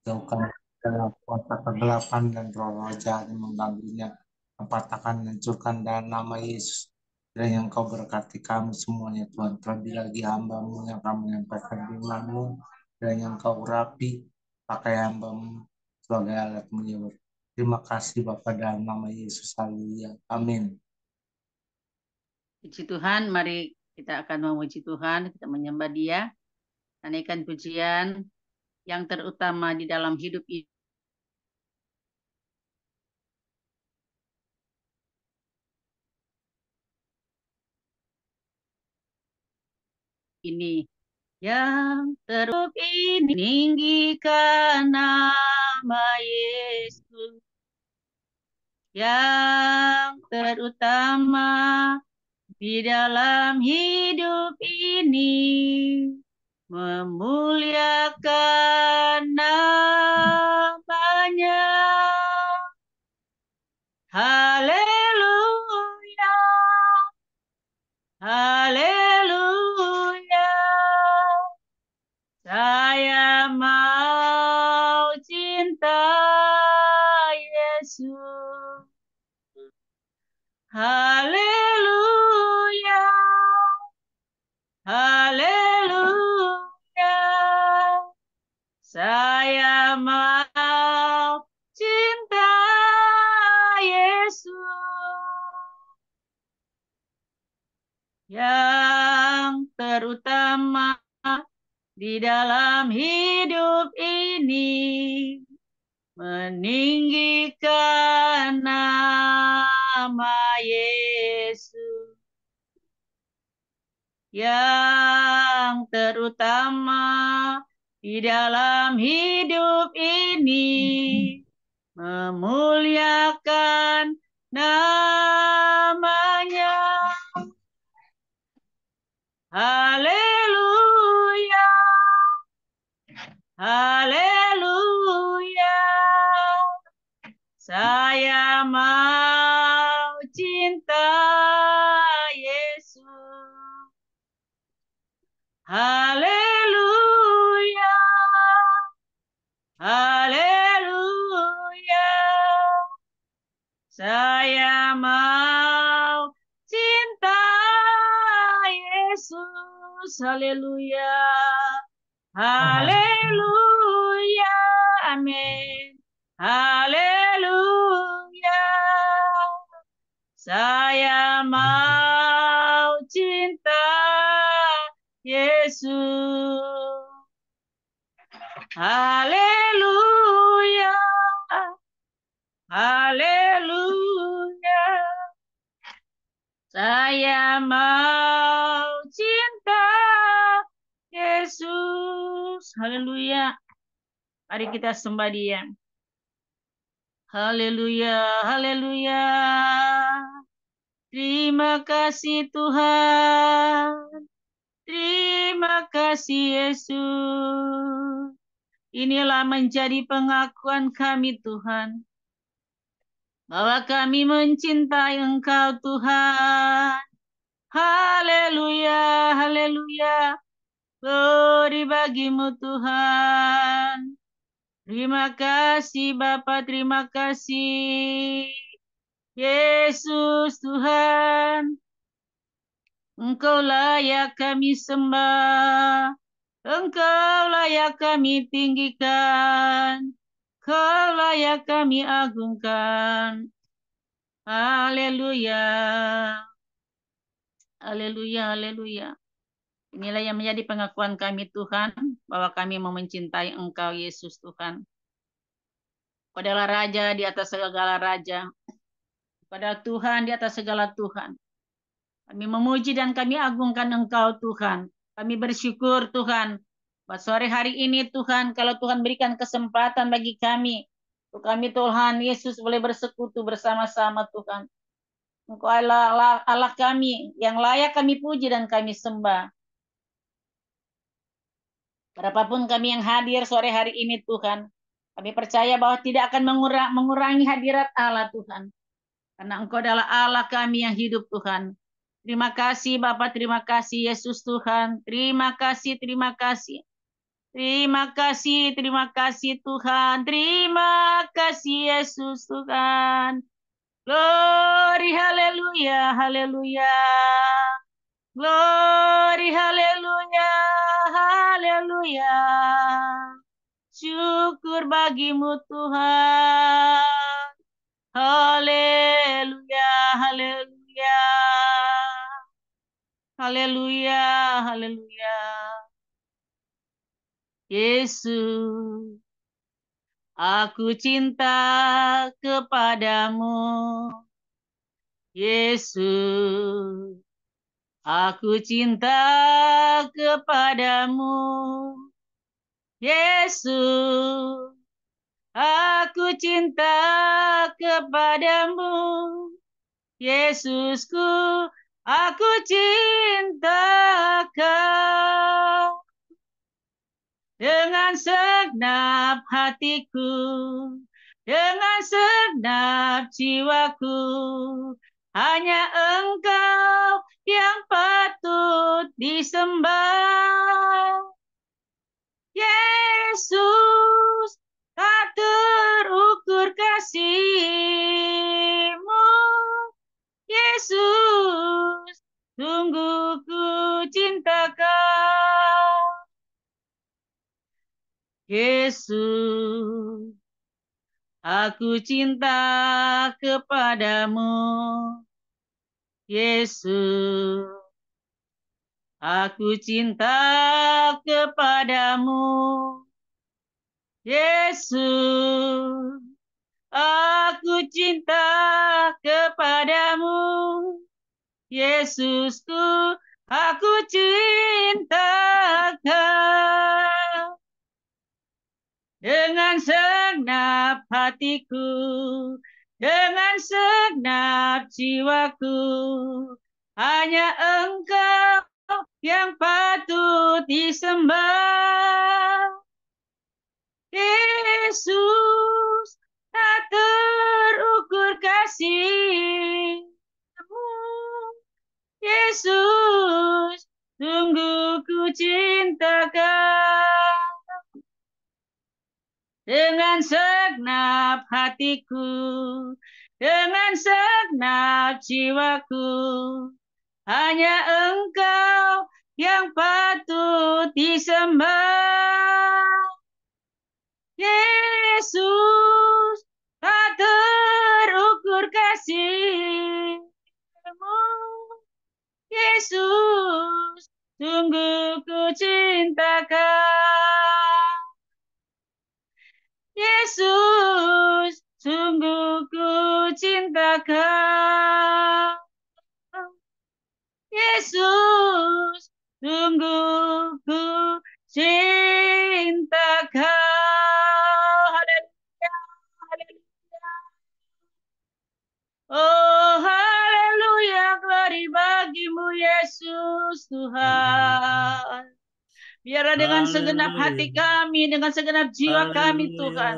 Jauhkan dalam kuasa kegelapan dan roh-roh jahat yang mengganggunya. Patahkan, hancurkan dalam nama Yesus. Dan yang kau berkati kami semuanya Tuhan. Terlebih lagi hamba-Mu yang kamu menyampaikan firman-Mu. Dan yang kau urapi pakai hamba-Mu sebagai alat menyebut. Terima kasih Bapa dalam nama Yesus. Haleluya. Amin. Puji Tuhan, mari kita akan memuji Tuhan, kita menyembah Dia, naikkan pujian yang terutama di dalam hidup ini. Yang terus ini tinggikan nama Yesus. Yang terutama di dalam hidup ini, memuliakan namanya. Haleluya, haleluya. Saya mau cinta Yesus. Haleluya, haleluya. Saya mau cinta Yesus. Yang terutama di dalam hidup ini, meninggikan nama Yesus. Yang terutama di dalam hidup ini, memuliakan namanya. Haleluya, haleluya. Saya mau cinta Yesus. Haleluya, haleluya. Saya mau cinta Yesus. Haleluya, haleluya. Amin. Haleluya. Saya mau cinta Yesus. Haleluya. Haleluya. Saya mau cinta Yesus. Haleluya. Mari kita sembah Dia. Haleluya, haleluya. Terima kasih Tuhan. Terima kasih Yesus. Inilah menjadi pengakuan kami Tuhan, bahwa kami mencintai Engkau Tuhan. Haleluya, haleluya. Glory bagimu Tuhan. Terima kasih Bapa, terima kasih Yesus Tuhan. Engkau layak kami sembah, Engkau layak kami tinggikan, Engkau layak kami agungkan. Haleluya, haleluya, haleluya. Inilah yang menjadi pengakuan kami Tuhan, bahwa kami mau mencintai Engkau Yesus Tuhan. Engkau adalah Raja di atas segala Raja, Engkau adalah Tuhan di atas segala Tuhan. Kami memuji dan kami agungkan Engkau Tuhan. Kami bersyukur Tuhan, pada sore hari ini Tuhan, kalau Tuhan berikan kesempatan bagi kami, untuk kami Tuhan Yesus boleh bersekutu bersama-sama Tuhan. Engkau Allah, Allah kami yang layak kami puji dan kami sembah. Berapapun kami yang hadir sore hari ini Tuhan, kami percaya bahwa tidak akan mengurangi hadirat Allah Tuhan. Karena Engkau adalah Allah kami yang hidup Tuhan. Terima kasih Bapak, terima kasih Yesus Tuhan. Terima kasih, terima kasih. Terima kasih Tuhan. Terima kasih Yesus Tuhan. Glory, haleluya, haleluya. Glory, haleluya, haleluya. Syukur bagimu Tuhan. Haleluya, haleluya. Haleluya, haleluya. Yesus, aku cinta kepadamu. Yesus, aku cinta kepadamu. Yesus, aku cinta kepadamu. Yesusku, aku cinta kau. Dengan segenap hatiku, dengan segenap jiwaku, hanya Engkau yang patut disembah. Yesus, tak terukur kasih-Mu. Yesus, sungguh ku cinta Kau. Yesus, aku cinta kepadamu. Yesus, aku cinta kepadamu. Yesus, aku cinta kepadamu. Yesusku, aku cinta Kau. Dengan segenap hatiku, dengan segenap jiwaku, hanya Engkau yang patut disembah. Yesus, tak terukur kasih-Mu. Yesus, sungguh ku cinta Kau. Dengan segenap hatiku, dengan segenap jiwaku, hanya Engkau yang patut disembah. Yesus, tak terukur kasih-Mu. Yesus, sungguh ku cinta Kau. Yesus, sungguh ku cinta Kau. Yesus, sungguh ku cinta Kau. Haleluya, haleluya. Oh, haleluya, glory bagimu Yesus Tuhan. Biarlah dengan segenap hati Haleluya. kami, dengan segenap jiwa kami Haleluya. Tuhan.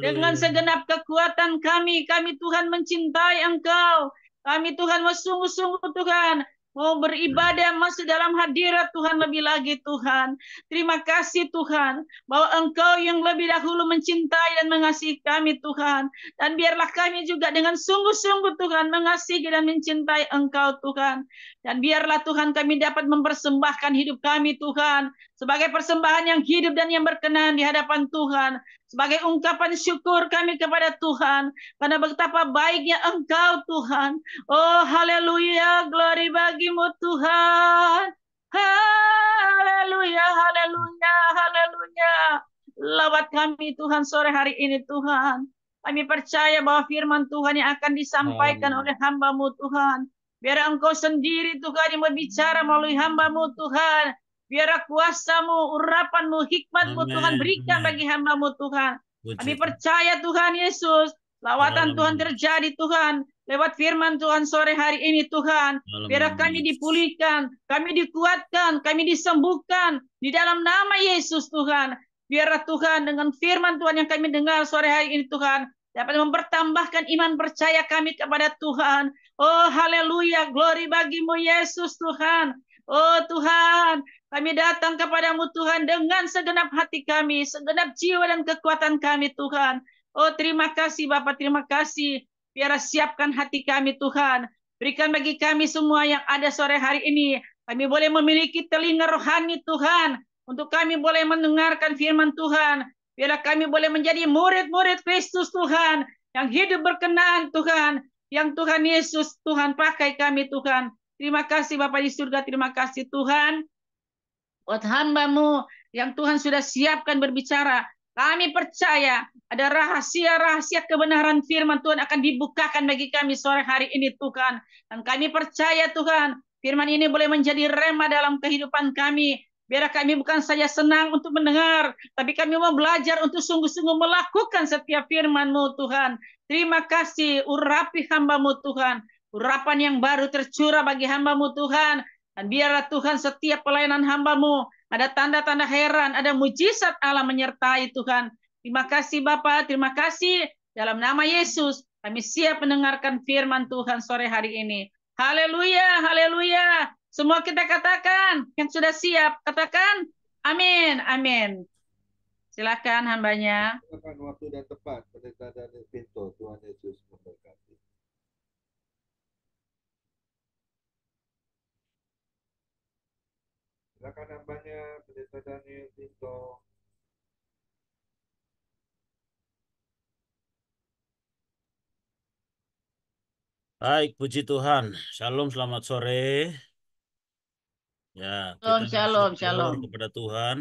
Dengan Haleluya. segenap kekuatan kami Tuhan mencintai Engkau. Kami Tuhan mau sungguh-sungguh Tuhan. Mau beribadah masuk dalam hadirat Tuhan lebih lagi Tuhan. Terima kasih Tuhan. Bahwa Engkau yang lebih dahulu mencintai dan mengasihi kami Tuhan. Dan biarlah kami juga dengan sungguh-sungguh Tuhan mengasihi dan mencintai Engkau Tuhan. Dan biarlah Tuhan kami dapat mempersembahkan hidup kami Tuhan. Sebagai persembahan yang hidup dan yang berkenan di hadapan Tuhan. Sebagai ungkapan syukur kami kepada Tuhan. Karena betapa baiknya Engkau Tuhan. Oh haleluya, glory bagimu Tuhan. Haleluya, haleluya, haleluya. Lawat kami Tuhan sore hari ini Tuhan. Kami percaya bahwa firman Tuhan yang akan disampaikan oleh hamba-Mu Tuhan. Biar Engkau sendiri Tuhan yang berbicara melalui hamba-Mu Tuhan. Biar kuasa-Mu, urapan-Mu, hikmat-Mu Tuhan berikan bagi hamba-Mu Tuhan. Kami percaya Tuhan Yesus, lawatan Tuhan terjadi Tuhan. Lewat firman Tuhan sore hari ini Tuhan. Biar kami dipulihkan, kami dikuatkan, kami disembuhkan. Di dalam nama Yesus Tuhan. Biarlah Tuhan dengan firman Tuhan yang kami dengar sore hari ini Tuhan. Dapat mempertambahkan iman percaya kami kepada Tuhan. Oh haleluya, glory bagimu Yesus Tuhan. Oh Tuhan, kami datang kepadamu Tuhan dengan segenap hati kami, segenap jiwa dan kekuatan kami Tuhan. Oh terima kasih Bapak, terima kasih. Biar siapkan hati kami Tuhan. Berikan bagi kami semua yang ada sore hari ini. Kami boleh memiliki telinga rohani Tuhan. Untuk kami boleh mendengarkan firman Tuhan. Biarlah kami boleh menjadi murid-murid Kristus Tuhan. Yang hidup berkenan Tuhan. Yang Tuhan Yesus Tuhan pakai kami Tuhan. Terima kasih Bapak di surga. Terima kasih Tuhan buat hamba-Mu yang Tuhan sudah siapkan berbicara. Kami percaya ada rahasia-rahasia kebenaran firman Tuhan akan dibukakan bagi kami sore hari ini Tuhan. Dan kami percaya Tuhan, firman ini boleh menjadi rema dalam kehidupan kami. Biar kami bukan saja senang untuk mendengar, tapi kami mau belajar untuk sungguh-sungguh melakukan setiap firman-Mu Tuhan. Terima kasih, urapi hamba-Mu Tuhan. Urapan yang baru tercurah bagi hamba-Mu Tuhan. Dan biarlah Tuhan setiap pelayanan hamba-Mu ada tanda-tanda heran, ada mujizat Allah menyertai Tuhan. Terima kasih Bapak, terima kasih. Dalam nama Yesus, kami siap mendengarkan firman Tuhan sore hari ini. Haleluya, haleluya. Semua kita katakan, yang sudah siap, katakan amin, amin. Silakan hambanya. Silakan waktu dan tepat, Pendeta Daniel Pinto. Tuhan Yesus memberkati. Silakan hambanya, Pendeta Daniel Pinto. Baik, puji Tuhan. Shalom, selamat sore. Ya, kita Shalom, bersyukur shalom. kepada Tuhan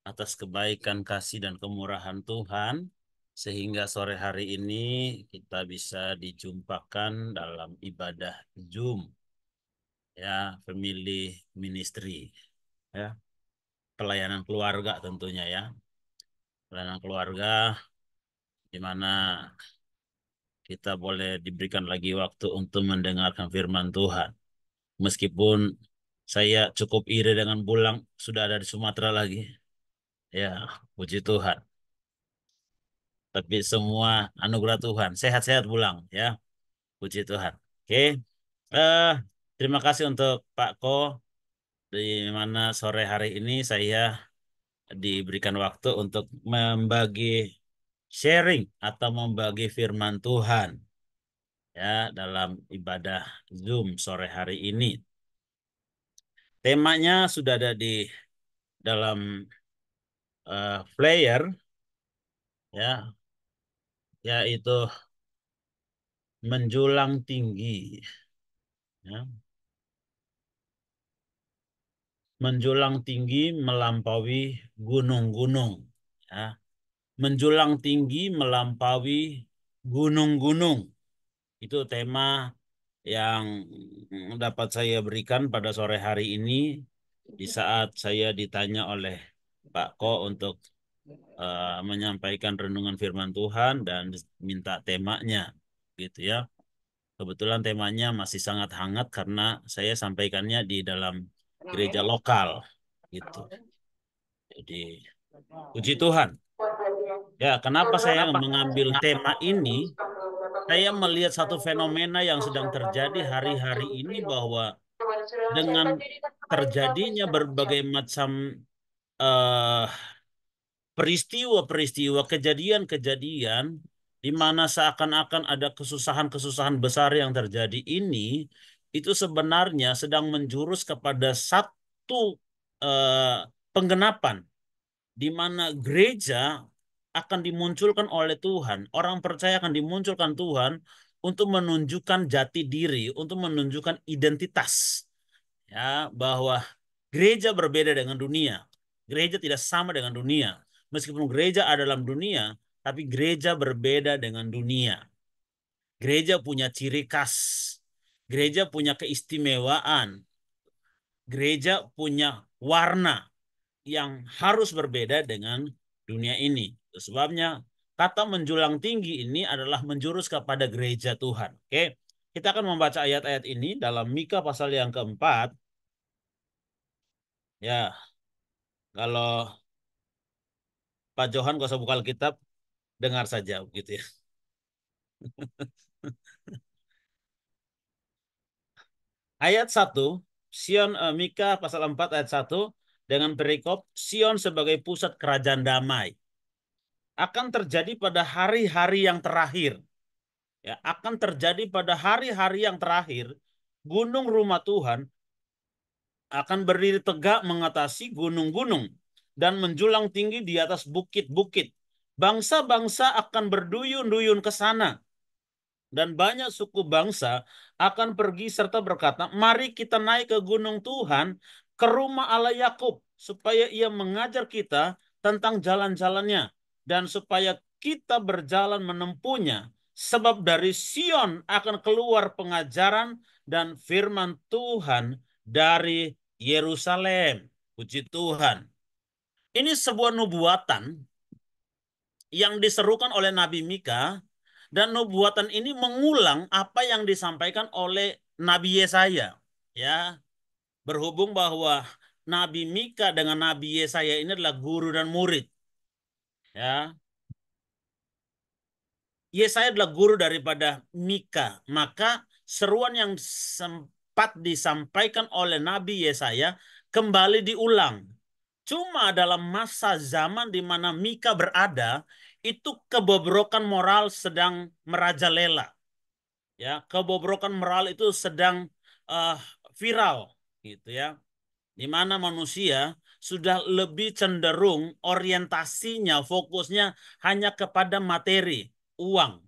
atas kebaikan, kasih, dan kemurahan Tuhan. Sehingga sore hari ini kita bisa dijumpakan dalam ibadah Zoom. Ya, family ministry. Ya, pelayanan keluarga tentunya ya. Pelayanan keluarga di mana kita boleh diberikan lagi waktu untuk mendengarkan firman Tuhan. Meskipun saya cukup iri dengan Bulang sudah ada di Sumatera lagi. Ya, puji Tuhan. Tapi semua anugerah Tuhan. Sehat-sehat Bulang ya. Puji Tuhan. Oke. Eh, terima kasih untuk Pak Ko di mana sore hari ini saya diberikan waktu untuk membagi sharing atau membagi firman Tuhan ya dalam ibadah Zoom sore hari ini. Temanya sudah ada di dalam player ya, yaitu menjulang tinggi ya. Menjulang tinggi melampaui gunung-gunung ya. Menjulang tinggi melampaui gunung-gunung. Itu tema yang dapat saya berikan pada sore hari ini di saat saya ditanya oleh Pak Ko untuk menyampaikan renungan firman Tuhan dan minta temanya gitu ya. Kebetulan temanya masih sangat hangat karena saya sampaikannya di dalam gereja lokal gitu. Jadi puji Tuhan. Ya, kenapa saya mengambil tema ini? Saya melihat satu fenomena yang sedang terjadi hari-hari ini bahwa dengan terjadinya berbagai macam eh, peristiwa-peristiwa, kejadian-kejadian di mana seakan-akan ada kesusahan-kesusahan besar yang terjadi ini, itu sebenarnya sedang menjurus kepada satu penggenapan di mana gereja akan dimunculkan oleh Tuhan, orang percaya akan dimunculkan Tuhan untuk menunjukkan jati diri, untuk menunjukkan identitas, ya bahwa gereja berbeda dengan dunia, gereja tidak sama dengan dunia, meskipun gereja ada dalam dunia, tapi gereja berbeda dengan dunia. Gereja punya ciri khas, gereja punya keistimewaan, gereja punya warna yang harus berbeda dengan dunia ini. Sebabnya kata menjulang tinggi ini adalah menjurus kepada gereja Tuhan. Oke, kita akan membaca ayat-ayat ini dalam Mika pasal yang keempat. Ya, kalau Pak Johan gak usah buka Alkitab, dengar saja gitu ya. Ayat 1, Sion, Mika pasal 4 ayat 1 dengan perikop Sion sebagai pusat kerajaan damai. Akan terjadi pada hari-hari yang terakhir. Ya, akan terjadi pada hari-hari yang terakhir, gunung rumah Tuhan akan berdiri tegak mengatasi gunung-gunung dan menjulang tinggi di atas bukit-bukit. Bangsa-bangsa akan berduyun-duyun ke sana. Dan banyak suku bangsa akan pergi serta berkata, mari kita naik ke gunung Tuhan, ke rumah Allah Yakub, supaya ia mengajar kita tentang jalan-jalannya, dan supaya kita berjalan menempuhnya. Sebab dari Sion akan keluar pengajaran dan firman Tuhan dari Yerusalem. Puji Tuhan. Ini sebuah nubuatan yang diserukan oleh Nabi Mika, dan nubuatan ini mengulang apa yang disampaikan oleh Nabi Yesaya. Ya, berhubung bahwa Nabi Mika dengan Nabi Yesaya ini adalah guru dan murid. Ya, Yesaya adalah guru daripada Mika, maka seruan yang sempat disampaikan oleh Nabi Yesaya kembali diulang. Cuma dalam masa zaman di mana Mika berada, itu kebobrokan moral sedang merajalela. Ya, kebobrokan moral itu sedang uh, viral, gitu ya. Di mana manusia sudah lebih cenderung orientasinya, fokusnya hanya kepada materi, uang,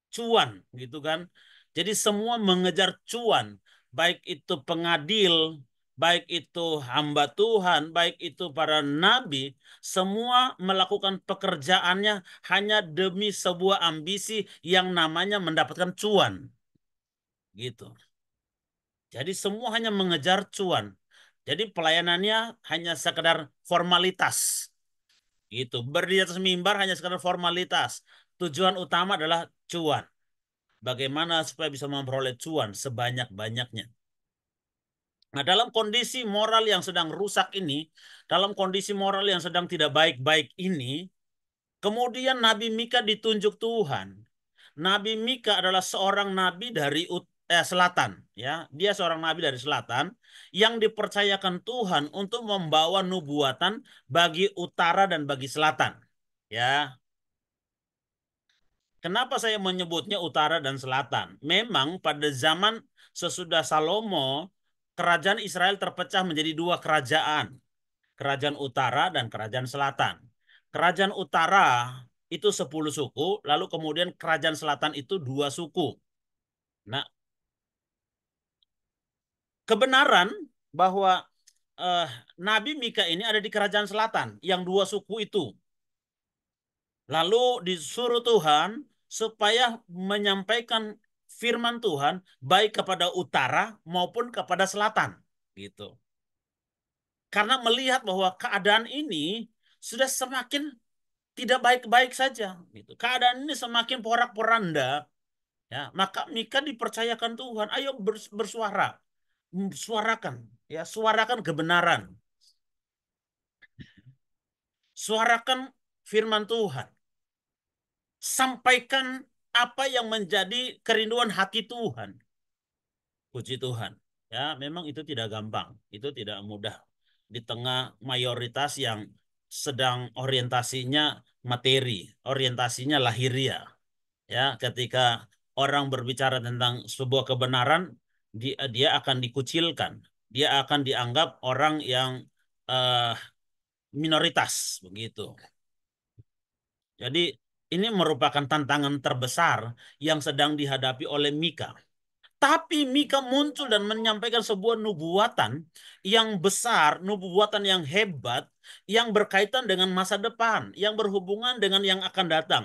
cuan, gitu kan. Jadi semua mengejar cuan, baik itu pengadil, baik itu hamba Tuhan, baik itu para nabi, semua melakukan pekerjaannya hanya demi sebuah ambisi yang namanya mendapatkan cuan, gitu. Jadi semua hanya mengejar cuan. Jadi pelayanannya hanya sekedar formalitas. Gitu. Berdiri atas mimbar hanya sekedar formalitas. Tujuan utama adalah cuan. Bagaimana supaya bisa memperoleh cuan sebanyak-banyaknya. Nah, dalam kondisi moral yang sedang rusak ini, dalam kondisi moral yang sedang tidak baik-baik ini, kemudian Nabi Mika ditunjuk Tuhan. Nabi Mika adalah seorang nabi dari selatan, ya. Dia seorang nabi dari selatan yang dipercayakan Tuhan untuk membawa nubuatan bagi utara dan bagi selatan. Ya. Kenapa saya menyebutnya utara dan selatan? Memang pada zaman sesudah Salomo, kerajaan Israel terpecah menjadi dua kerajaan. Kerajaan utara dan kerajaan selatan. Kerajaan utara itu 10 suku, lalu kemudian kerajaan selatan itu 2 suku. Nah, kebenaran bahwa Nabi Mika ini ada di kerajaan selatan, yang 2 suku itu. Lalu disuruh Tuhan supaya menyampaikan firman Tuhan baik kepada utara maupun kepada selatan, gitu. Karena melihat bahwa keadaan ini sudah semakin tidak baik-baik saja, gitu. Keadaan ini semakin porak-poranda, ya. Maka Mika dipercayakan Tuhan, ayo bersuara, suarakan, ya, suarakan kebenaran, suarakan firman Tuhan, sampaikan apa yang menjadi kerinduan hati Tuhan. Puji Tuhan. Ya, memang itu tidak gampang. Itu tidak mudah. Di tengah mayoritas yang sedang orientasinya materi, orientasinya lahiria. Ya, ketika orang berbicara tentang sebuah kebenaran, dia akan dikucilkan. Dia akan dianggap orang yang uh, minoritas, begitu. Jadi ini merupakan tantangan terbesar yang sedang dihadapi oleh Mika. Tapi Mika muncul dan menyampaikan sebuah nubuatan yang besar, nubuatan yang hebat, yang berkaitan dengan masa depan, yang berhubungan dengan yang akan datang.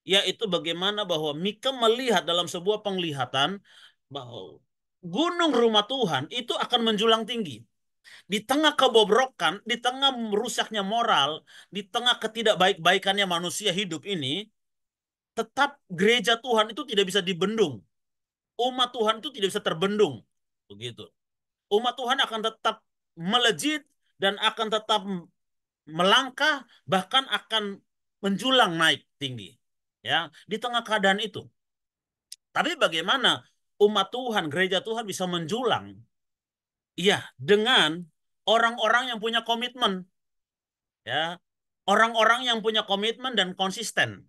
Yaitu bagaimana bahwa Mika melihat dalam sebuah penglihatan bahwa gunung rumah Tuhan itu akan menjulang tinggi. Di tengah kebobrokan, di tengah rusaknya moral, di tengah ketidakbaik-baikannya manusia hidup ini, tetap gereja Tuhan itu tidak bisa dibendung. Umat Tuhan itu tidak bisa terbendung. Begitu. Umat Tuhan akan tetap melejit dan akan tetap melangkah, bahkan akan menjulang naik tinggi. Ya, di tengah keadaan itu. Tapi bagaimana umat Tuhan, gereja Tuhan bisa menjulang? Iya, dengan orang-orang yang punya komitmen, ya, orang-orang yang punya komitmen dan konsisten.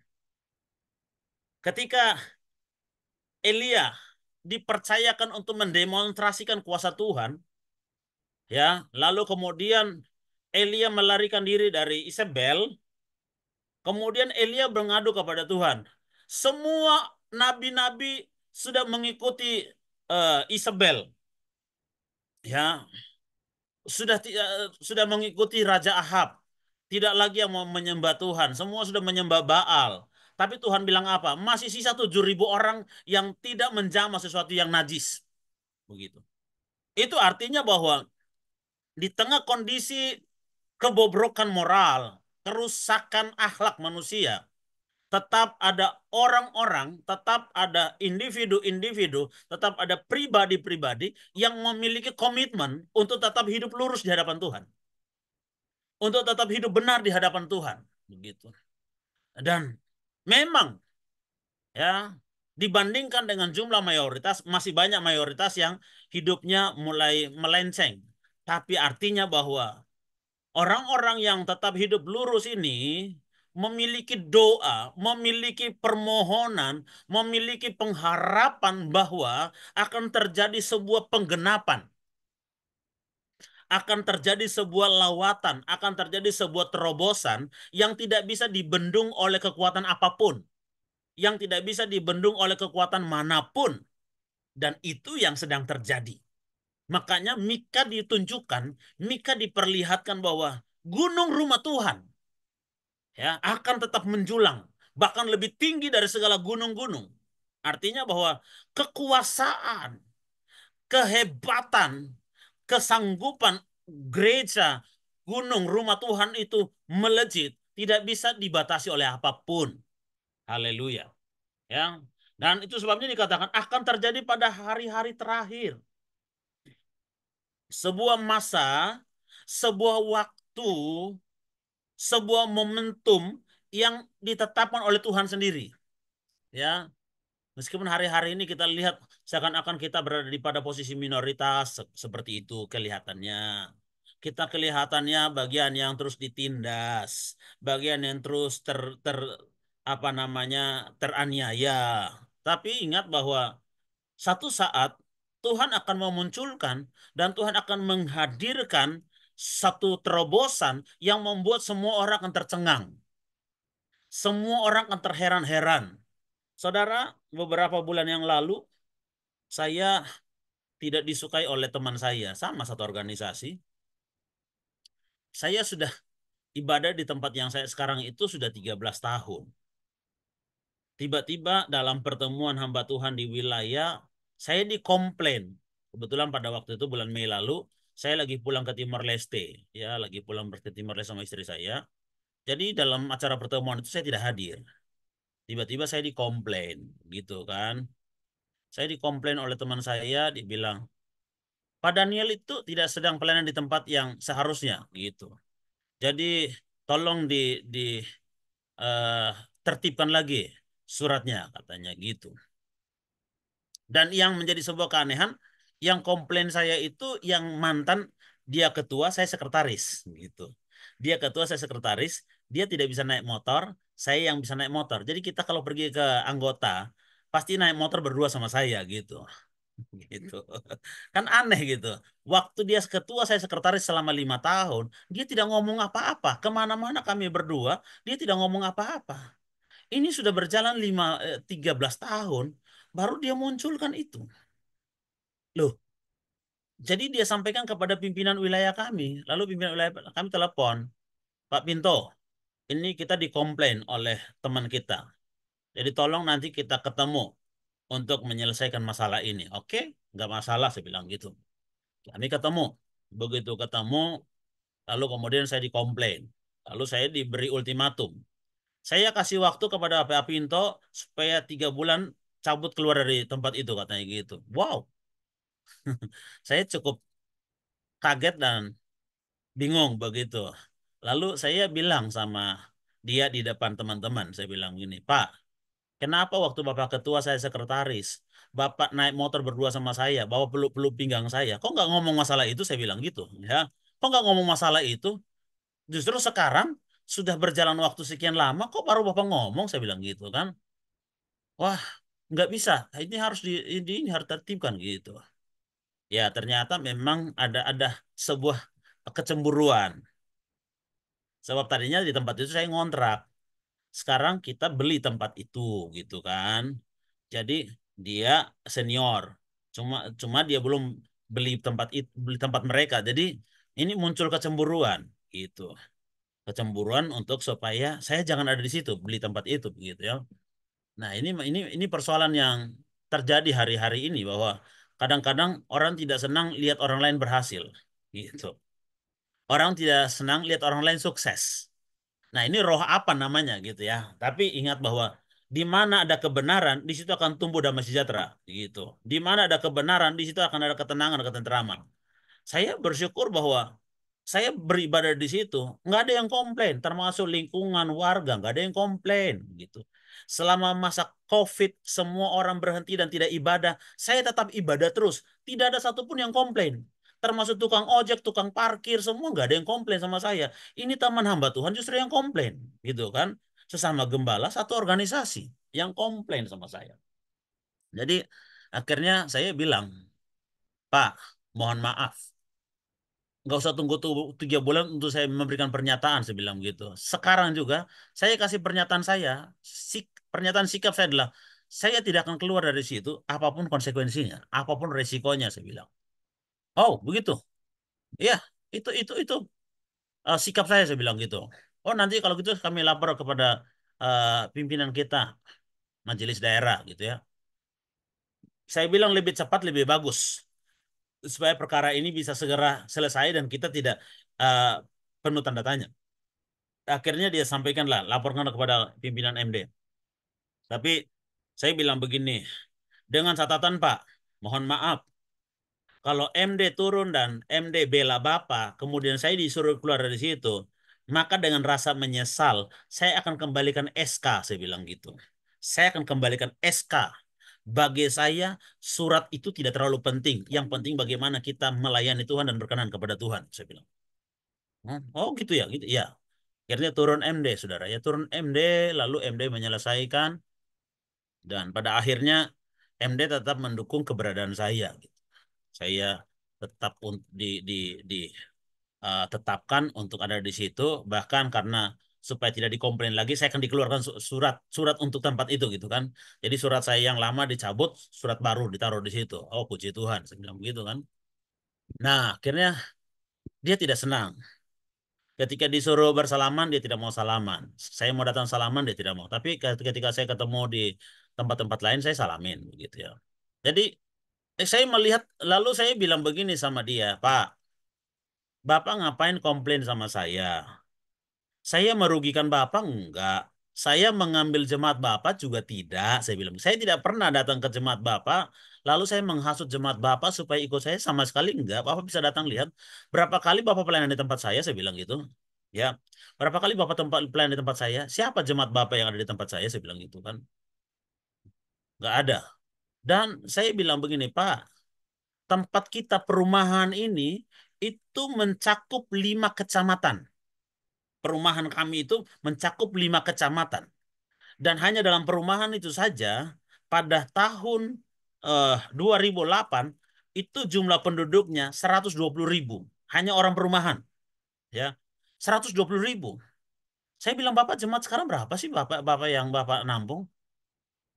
Ketika Elia dipercayakan untuk mendemonstrasikan kuasa Tuhan, ya, lalu kemudian Elia melarikan diri dari Isabel, kemudian Elia mengadu kepada Tuhan. Semua nabi-nabi sudah mengikuti Isabel, ya, sudah mengikuti Raja Ahab. Tidak lagi yang mau menyembah Tuhan, semua sudah menyembah Baal. Tapi Tuhan bilang apa? Masih sisa 7.000 orang yang tidak menjamah sesuatu yang najis. Begitu. Itu artinya bahwa di tengah kondisi kebobrokan moral, kerusakan akhlak manusia, tetap ada orang-orang, tetap ada individu-individu, tetap ada pribadi-pribadi yang memiliki komitmen untuk tetap hidup lurus di hadapan Tuhan, untuk tetap hidup benar di hadapan Tuhan, begitu. Dan memang, ya, dibandingkan dengan jumlah mayoritas, masih banyak mayoritas yang hidupnya mulai melenceng. Tapi artinya bahwa orang-orang yang tetap hidup lurus ini memiliki doa, memiliki permohonan, memiliki pengharapan bahwa akan terjadi sebuah penggenapan, akan terjadi sebuah lawatan, akan terjadi sebuah terobosan yang tidak bisa dibendung oleh kekuatan apapun, yang tidak bisa dibendung oleh kekuatan manapun. Dan itu yang sedang terjadi. Makanya Mika ditunjukkan, Mika diperlihatkan bahwa gunung rumah Tuhan, ya, akan tetap menjulang, bahkan lebih tinggi dari segala gunung-gunung. Artinya bahwa kekuasaan, kehebatan, kesanggupan gereja gunung rumah Tuhan itu melejit, tidak bisa dibatasi oleh apapun. Haleluya. Ya. Dan itu sebabnya dikatakan akan terjadi pada hari-hari terakhir. Sebuah masa, sebuah waktu, sebuah momentum yang ditetapkan oleh Tuhan sendiri. Ya, meskipun hari-hari ini kita lihat seakan-akan kita berada di pada posisi minoritas, seperti itu kelihatannya. Kita kelihatannya bagian yang terus ditindas, bagian yang terus apa namanya teraniaya. Tapi ingat bahwa satu saat Tuhan akan memunculkan dan Tuhan akan menghadirkan satu terobosan yang membuat semua orang akan tercengang. Semua orang akan terheran-heran. Saudara, beberapa bulan yang lalu saya tidak disukai oleh teman saya, sama satu organisasi. Saya sudah ibadah di tempat yang saya sekarang itu sudah 13 tahun. Tiba-tiba dalam pertemuan hamba Tuhan di wilayah, saya dikomplain. Kebetulan pada waktu itu bulan Mei lalu, saya lagi pulang ke Timor Leste. Ya, lagi pulang ke Timor Leste sama istri saya. Jadi dalam acara pertemuan itu saya tidak hadir. Tiba-tiba saya dikomplain, gitu kan. Saya dikomplain oleh teman saya, dibilang, Pak Daniel itu tidak sedang pelayanan di tempat yang seharusnya, gitu. Jadi tolong di eh, tertibkan lagi suratnya, katanya gitu. Dan yang menjadi sebuah keanehan, yang komplain saya itu yang mantan, dia ketua, saya sekretaris, gitu. Dia ketua, saya sekretaris, dia tidak bisa naik motor, saya yang bisa naik motor. Jadi kita kalau pergi ke anggota, pasti naik motor berdua sama saya, gitu. Gitu. Kan aneh gitu. Waktu dia ketua, saya sekretaris selama 5 tahun, dia tidak ngomong apa-apa. Kemana-mana kami berdua, dia tidak ngomong apa-apa. Ini sudah berjalan 13 tahun, baru dia munculkan itu. Loh, jadi dia sampaikan kepada pimpinan wilayah kami. Lalu pimpinan wilayah kami telepon, Pak Pinto, ini kita dikomplain oleh teman kita. Jadi tolong nanti kita ketemu untuk menyelesaikan masalah ini. Oke, nggak masalah, saya bilang gitu. Kami ketemu. Begitu ketemu, lalu kemudian saya dikomplain. Lalu saya diberi ultimatum. Saya kasih waktu kepada Pak Pinto supaya 3 bulan cabut keluar dari tempat itu, katanya gitu. Wow, saya cukup kaget dan bingung begitu. Lalu saya bilang sama dia di depan teman-teman, saya bilang gini, Pak, Kenapa waktu Bapak ketua saya sekretaris, Bapak naik motor berdua sama saya, bawa peluk-peluk pinggang saya, kok nggak ngomong masalah itu? Saya bilang gitu, ya. Kok nggak ngomong masalah itu? Justru sekarang sudah berjalan waktu sekian lama, kok baru Bapak ngomong? Saya bilang gitu kan. Wah, nggak bisa. Ini harus ini harus tertibkan gitu. Ya, ternyata memang ada sebuah kecemburuan. Sebab tadinya di tempat itu saya ngontrak. Sekarang kita beli tempat itu gitu kan. Jadi dia senior. Cuma cuma dia belum beli tempat itu, beli tempat mereka. Jadi ini muncul kecemburuan gitu. Kecemburuan untuk supaya saya jangan ada di situ, beli tempat itu gitu ya. Nah, ini persoalan yang terjadi hari-hari ini bahwa kadang-kadang orang tidak senang lihat orang lain berhasil gitu. Orang tidak senang lihat orang lain sukses. Nah, ini roh apa namanya gitu ya. Tapi ingat bahwa di mana ada kebenaran, di situ akan tumbuh damai sejahtera gitu. Di mana ada kebenaran, di situ akan ada ketenangan, ketentraman. Saya bersyukur bahwa saya beribadah di situ, nggak ada yang komplain, termasuk lingkungan warga, nggak ada yang komplain gitu. Selama masa COVID, semua orang berhenti dan tidak ibadah, saya tetap ibadah terus. Tidak ada satupun yang komplain. Termasuk tukang ojek, tukang parkir, semua nggak ada yang komplain sama saya. Ini taman hamba Tuhan justru yang komplain, gitu kan? Sesama gembala satu organisasi yang komplain sama saya. Jadi akhirnya saya bilang, Pak, mohon maaf, nggak usah tunggu 3 bulan untuk saya memberikan pernyataan, saya bilang gitu. Sekarang juga saya kasih pernyataan saya, pernyataan sikap saya adalah saya tidak akan keluar dari situ apapun konsekuensinya, apapun resikonya, saya bilang. Oh, begitu. Iya, itu sikap saya bilang gitu. Oh, nanti kalau gitu kami lapor kepada pimpinan kita, majelis daerah gitu ya. Saya bilang lebih cepat lebih bagus supaya perkara ini bisa segera selesai dan kita tidak uh, penuh tanda tanya. Akhirnya dia sampaikan lah, laporkan kepada pimpinan MD. Tapi saya bilang begini, dengan catatan Pak, mohon maaf, kalau MD turun dan MD bela Bapak, kemudian saya disuruh keluar dari situ, maka dengan rasa menyesal, saya akan kembalikan SK, saya bilang gitu. Saya akan kembalikan SK. Bagi saya, surat itu tidak terlalu penting. Yang penting bagaimana kita melayani Tuhan dan berkenan kepada Tuhan, saya bilang. Oh gitu ya, gitu ya. Akhirnya turun MD, saudara ya, turun MD, lalu MD menyelesaikan dan pada akhirnya MD tetap mendukung keberadaan saya. Saya tetap tetapkan untuk ada di situ, bahkan karena supaya tidak dikomplain lagi, saya akan dikeluarkan surat surat untuk tempat itu gitu kan. Jadi surat saya yang lama dicabut, surat baru ditaruh di situ. Oh puji Tuhan, saya bilang begitu kan. Nah akhirnya dia tidak senang. Ketika disuruh bersalaman, dia tidak mau salaman. Saya mau datang salaman, dia tidak mau. Tapi ketika saya ketemu di tempat-tempat lain, saya salamin, gitu ya. Jadi, saya melihat, lalu saya bilang begini sama dia, Pak, Bapak ngapain komplain sama saya? Saya merugikan Bapak? Enggak. Saya mengambil jemaat Bapak juga tidak, saya bilang. Saya tidak pernah datang ke jemaat Bapak, lalu saya menghasut jemaat Bapak supaya ikut saya sama sekali enggak. Bapak bisa datang lihat berapa kali Bapak pelayanan di tempat saya bilang gitu. Ya, berapa kali Bapak pelayanan di tempat saya? Siapa jemaat Bapak yang ada di tempat saya bilang gitu kan. Enggak ada. Dan saya bilang begini, Pak, tempat kita perumahan ini itu mencakup 5 kecamatan. Perumahan kami itu mencakup 5 kecamatan. Dan hanya dalam perumahan itu saja pada tahun 2008 itu jumlah penduduknya 120.000. Hanya orang perumahan, ya. 120.000. Saya bilang Bapak jemaat sekarang berapa sih Bapak Bapak yang Bapak nampung?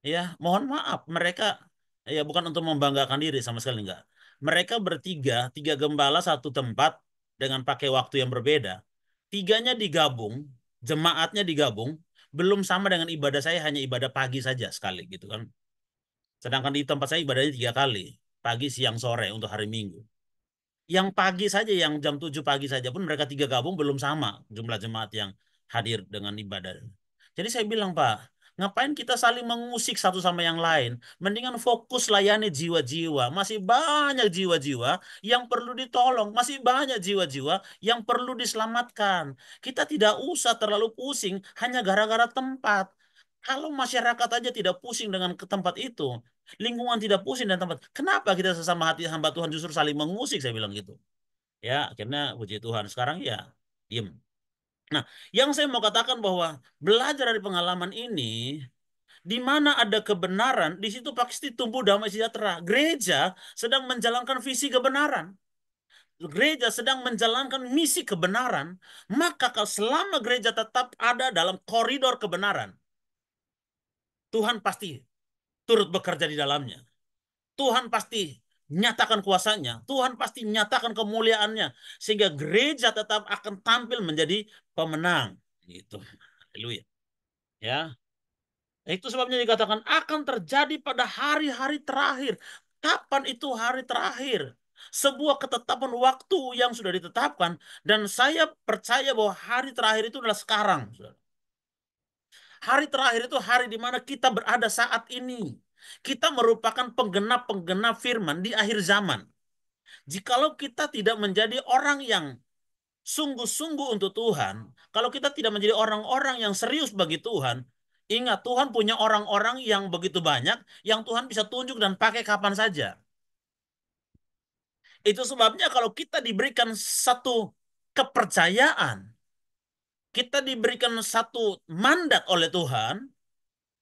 Ya, mohon maaf, mereka ya bukan untuk membanggakan diri sama sekali enggak. Mereka bertiga, 3 gembala satu tempat dengan pakai waktu yang berbeda. Tiganya digabung, jemaatnya digabung, belum sama dengan ibadah saya hanya ibadah pagi saja sekali gitu kan. Sedangkan di tempat saya ibadahnya 3 kali, pagi, siang, sore untuk hari Minggu. Yang pagi saja, yang jam 7 pagi saja pun mereka 3 gabung belum sama jumlah jemaat yang hadir dengan ibadah. Jadi saya bilang, Pak, ngapain kita saling mengusik satu sama yang lain? Mendingan fokus layani jiwa-jiwa. Masih banyak jiwa-jiwa yang perlu ditolong. Masih banyak jiwa-jiwa yang perlu diselamatkan. Kita tidak usah terlalu pusing hanya gara-gara tempat. Kalau masyarakat aja tidak pusing dengan ke tempat itu, lingkungan tidak pusing dengan tempat, kenapa kita sesama hati hamba Tuhan justru saling mengusik, saya bilang gitu. Ya, akhirnya puji Tuhan. Sekarang ya, diem. Nah, yang saya mau katakan bahwa belajar dari pengalaman ini, di mana ada kebenaran, di situ pasti tumbuh damai sejahtera. Gereja sedang menjalankan visi kebenaran. Gereja sedang menjalankan misi kebenaran. Maka kalau selama gereja tetap ada dalam koridor kebenaran, Tuhan pasti turut bekerja di dalamnya. Tuhan pasti nyatakan kuasanya. Tuhan pasti nyatakan kemuliaannya. Sehingga gereja tetap akan tampil menjadi pemenang. Gitu. Haleluya. Ya. Itu sebabnya dikatakan akan terjadi pada hari-hari terakhir. Kapan itu hari terakhir? Sebuah ketetapan waktu yang sudah ditetapkan. Dan saya percaya bahwa hari terakhir itu adalah sekarang. Hari terakhir itu hari di mana kita berada saat ini. Kita merupakan penggenap-penggenap firman di akhir zaman. Jikalau kita tidak menjadi orang yang sungguh-sungguh untuk Tuhan, kalau kita tidak menjadi orang-orang yang serius bagi Tuhan, ingat Tuhan punya orang-orang yang begitu banyak, yang Tuhan bisa tunjuk dan pakai kapan saja. Itu sebabnya kalau kita diberikan satu kepercayaan, kita diberikan satu mandat oleh Tuhan,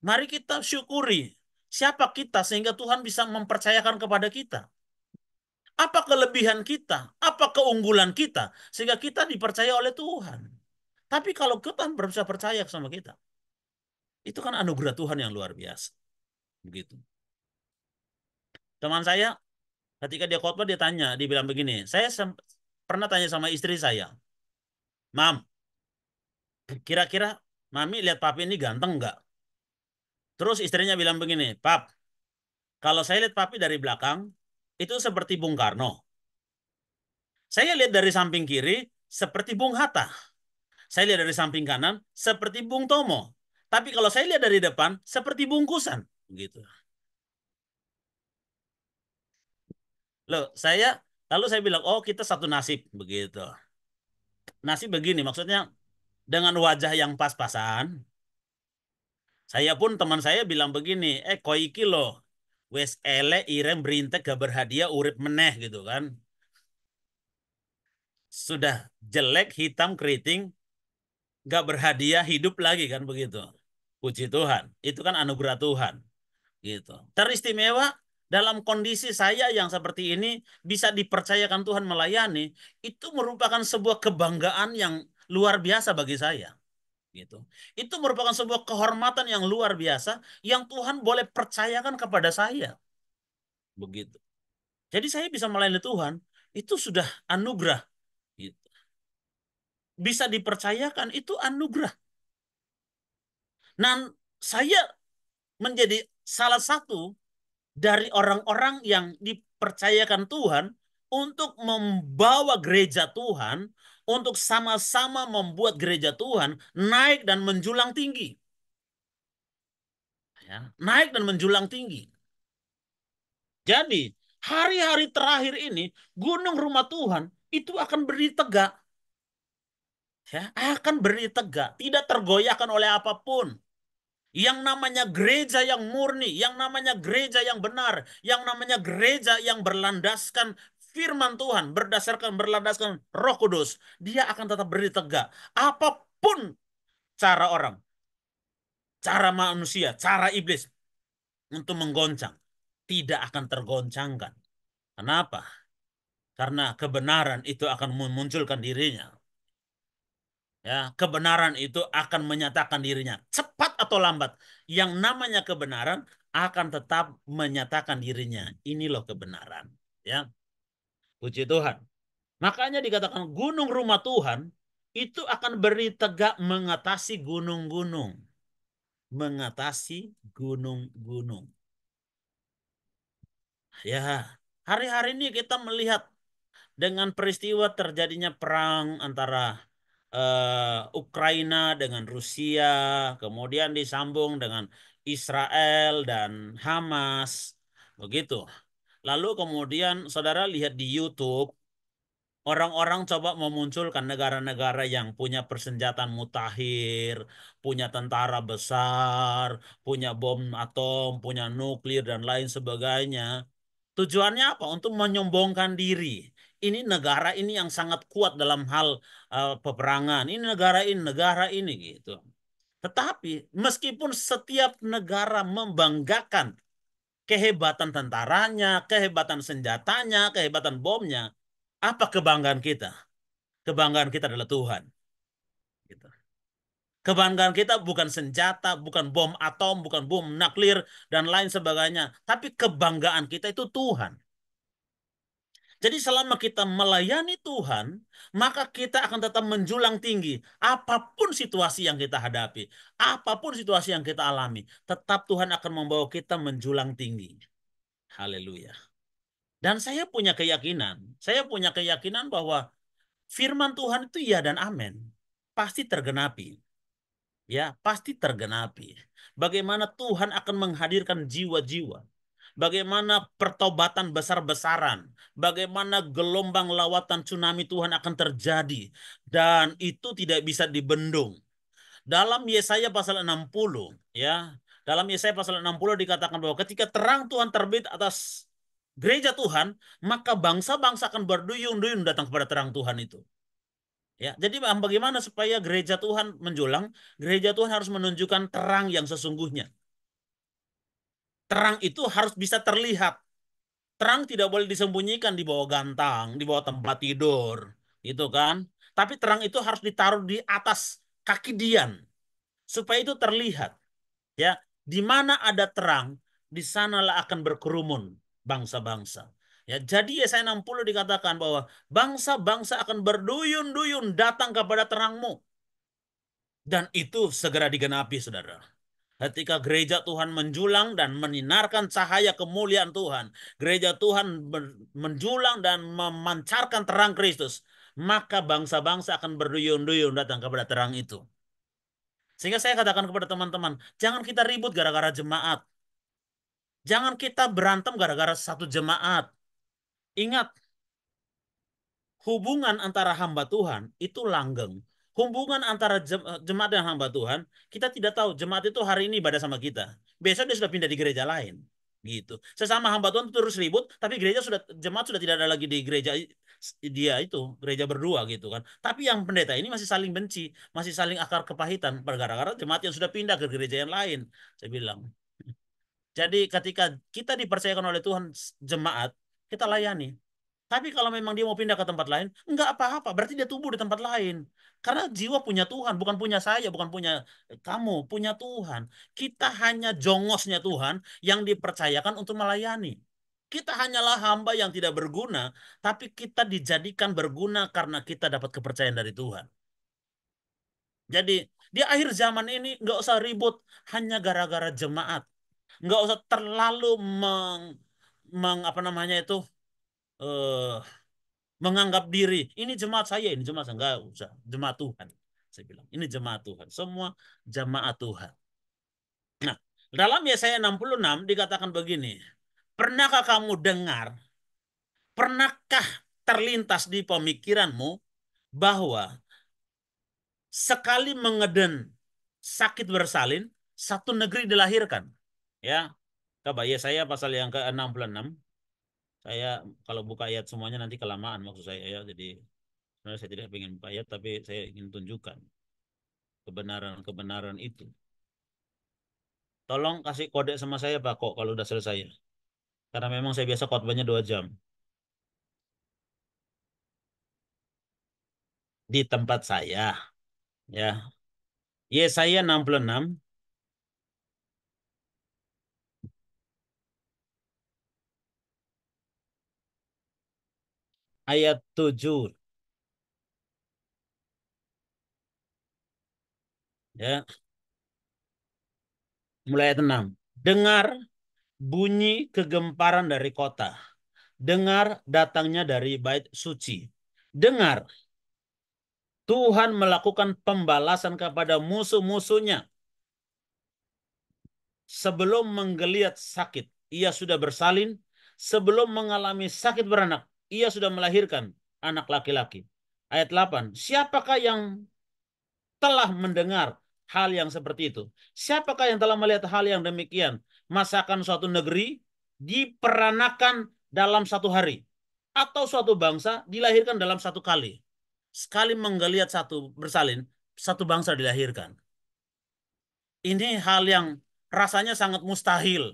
mari kita syukuri siapa kita sehingga Tuhan bisa mempercayakan kepada kita. Apa kelebihan kita? Apa keunggulan kita? Sehingga kita dipercaya oleh Tuhan. Tapi kalau Tuhan bisa percaya sama kita, itu kan anugerah Tuhan yang luar biasa. Begitu. Teman saya, ketika dia khotbah, dia tanya, dia bilang begini, saya pernah tanya sama istri saya, Mam, kira-kira Mami lihat papi ini ganteng nggak? Terus istrinya bilang begini, Pap, kalau saya lihat papi dari belakang, itu seperti Bung Karno. Saya lihat dari samping kiri, seperti Bung Hatta. Saya lihat dari samping kanan, seperti Bung Tomo. Tapi kalau saya lihat dari depan, seperti bungkusan. Gitu. Loh, lalu saya bilang, oh kita satu nasib. Begitu. Nasib begini, maksudnya dengan wajah yang pas-pasan. Saya pun teman saya bilang begini, koi iki loh, wes ele irem berintek gak berhadiah urip meneh gitu kan. Sudah jelek, hitam, keriting, gak berhadiah hidup lagi kan begitu. Puji Tuhan, itu kan anugerah Tuhan. Gitu. Teristimewa dalam kondisi saya yang seperti ini bisa dipercayakan Tuhan melayani, itu merupakan sebuah kebanggaan yang luar biasa bagi saya. Gitu. Itu merupakan sebuah kehormatan yang luar biasa yang Tuhan boleh percayakan kepada saya. Begitu. Jadi saya bisa melayani Tuhan, itu sudah anugerah. Gitu. Bisa dipercayakan, itu anugerah. Dan saya menjadi salah satu dari orang-orang yang dipercayakan Tuhan untuk membawa gereja Tuhan, untuk sama-sama membuat gereja Tuhan naik dan menjulang tinggi. Ya, naik dan menjulang tinggi. Jadi, hari-hari terakhir ini, gunung rumah Tuhan itu akan berdiri tegak. Ya, akan berdiri tegak, tidak tergoyahkan oleh apapun. Yang namanya gereja yang murni, yang namanya gereja yang benar, yang namanya gereja yang berlandaskan firman Tuhan, berlandaskan Roh Kudus, dia akan tetap berdiri tegak. Apapun cara orang, cara manusia, cara iblis untuk menggoncang, tidak akan tergoncangkan. Kenapa? Karena kebenaran itu akan memunculkan dirinya. Ya, kebenaran itu akan menyatakan dirinya cepat atau lambat. Yang namanya kebenaran akan tetap menyatakan dirinya. Ini loh kebenaran. Ya, puji Tuhan. Makanya dikatakan gunung rumah Tuhan itu akan beri tegak mengatasi gunung-gunung. Mengatasi gunung-gunung. Ya, hari-hari ini kita melihat dengan peristiwa terjadinya perang antara Ukraina dengan Rusia, kemudian disambung dengan Israel dan Hamas, begitu. Lalu kemudian saudara lihat di YouTube Orang-orang coba memunculkan negara-negara yang punya persenjataan mutakhir, punya tentara besar, punya bom atom, punya nuklir, dan lain sebagainya. Tujuannya apa? Untuk menyombongkan diri. Ini negara ini yang sangat kuat dalam hal peperangan. Ini negara ini gitu. Tetapi meskipun setiap negara membanggakan kehebatan tentaranya, kehebatan senjatanya, kehebatan bomnya, apa kebanggaan kita? Kebanggaan kita adalah Tuhan. Gitu. Kebanggaan kita bukan senjata, bukan bom atom, bukan bom nuklir, dan lain sebagainya. Tapi kebanggaan kita itu Tuhan. Jadi selama kita melayani Tuhan, maka kita akan tetap menjulang tinggi. Apapun situasi yang kita hadapi, apapun situasi yang kita alami, tetap Tuhan akan membawa kita menjulang tinggi. Haleluya. Dan saya punya keyakinan bahwa firman Tuhan itu ya dan amin. Pasti tergenapi. Ya, pasti tergenapi. Bagaimana Tuhan akan menghadirkan jiwa-jiwa. Bagaimana pertobatan besar-besaran. Bagaimana gelombang lawatan tsunami Tuhan akan terjadi. Dan itu tidak bisa dibendung. Dalam Yesaya pasal 60, ya. Dalam Yesaya pasal 60 dikatakan bahwa ketika terang Tuhan terbit atas gereja Tuhan, maka bangsa-bangsa akan berduyun-duyun datang kepada terang Tuhan itu. Ya, jadi bagaimana supaya gereja Tuhan menjulang? Gereja Tuhan harus menunjukkan terang yang sesungguhnya. Terang itu harus bisa terlihat. Terang tidak boleh disembunyikan di bawah gantang, di bawah tempat tidur, gitu kan? Tapi terang itu harus ditaruh di atas kaki Dian supaya itu terlihat. Ya, di mana ada terang, di sanalah akan berkerumun bangsa-bangsa. Ya, jadi Yesaya 60 dikatakan bahwa bangsa-bangsa akan berduyun-duyun datang kepada terangmu. Dan itu segera digenapi, saudara. Ketika gereja Tuhan menjulang dan menyinarkan cahaya kemuliaan Tuhan, gereja Tuhan menjulang dan memancarkan terang Kristus, maka bangsa-bangsa akan berduyun-duyun datang kepada terang itu. Sehingga saya katakan kepada teman-teman, jangan kita ribut gara-gara jemaat. Jangan kita berantem gara-gara satu jemaat. Ingat, hubungan antara hamba Tuhan itu langgeng. Hubungan antara jemaat dan hamba Tuhan, kita tidak tahu jemaat itu hari ini ibadah sama kita. Besok dia sudah pindah di gereja lain. Gitu. Sesama hamba Tuhan itu terus ribut, tapi jemaat sudah tidak ada lagi di gereja dia itu, gereja berdua gitu kan. Tapi yang pendeta ini masih saling benci, masih saling akar kepahitan gara-gara jemaat yang sudah pindah ke gereja yang lain. Saya bilang. Jadi ketika kita dipercayakan oleh Tuhan jemaat, kita layani. Tapi kalau memang dia mau pindah ke tempat lain, enggak apa-apa. Berarti dia tumbuh di tempat lain. Karena jiwa punya Tuhan, bukan punya saya, bukan punya kamu, punya Tuhan. Kita hanya jongosnya Tuhan yang dipercayakan untuk melayani. Kita hanyalah hamba yang tidak berguna, tapi kita dijadikan berguna karena kita dapat kepercayaan dari Tuhan. Jadi di akhir zaman ini nggak usah ribut hanya gara-gara jemaat. Nggak usah terlalu apa namanya itu eh menganggap diri ini jemaat saya, ini jemaat saya. Enggak usah, jemaat Tuhan. Saya bilang, ini jemaat Tuhan. Semua jemaat Tuhan. Nah, dalam Yesaya 66 dikatakan begini, pernahkah kamu dengar, pernahkah terlintas di pemikiranmu bahwa sekali mengeden sakit bersalin, satu negeri dilahirkan? Ya, coba Yesaya pasal yang ke-66. Saya kalau buka ayat semuanya nanti kelamaan maksud saya ya. Jadi sebenarnya saya tidak ingin buka ayat, tapi saya ingin tunjukkan kebenaran-kebenaran itu. Tolong kasih kode sama saya Pak kok kalau udah selesai. Karena memang saya biasa khotbahnya 2 jam. Di tempat saya. Ya. Yesaya 66 ayat 7. Ya. Mulai ayat 6. Dengar bunyi kegemparan dari kota. Dengar datangnya dari bait suci. Dengar Tuhan melakukan pembalasan kepada musuh-musuhnya. Sebelum menggeliat sakit, ia sudah bersalin. Sebelum mengalami sakit beranak, ia sudah melahirkan. anak laki-laki. Ayat 8. Siapakah yang telah mendengar hal yang seperti itu? Siapakah yang telah melihat hal yang demikian? Masakan suatu negeri diperanakan dalam satu hari, atau suatu bangsa dilahirkan dalam satu kali. Sekali menggeliat satu bersalin, satu bangsa dilahirkan. Ini hal yang rasanya sangat mustahil.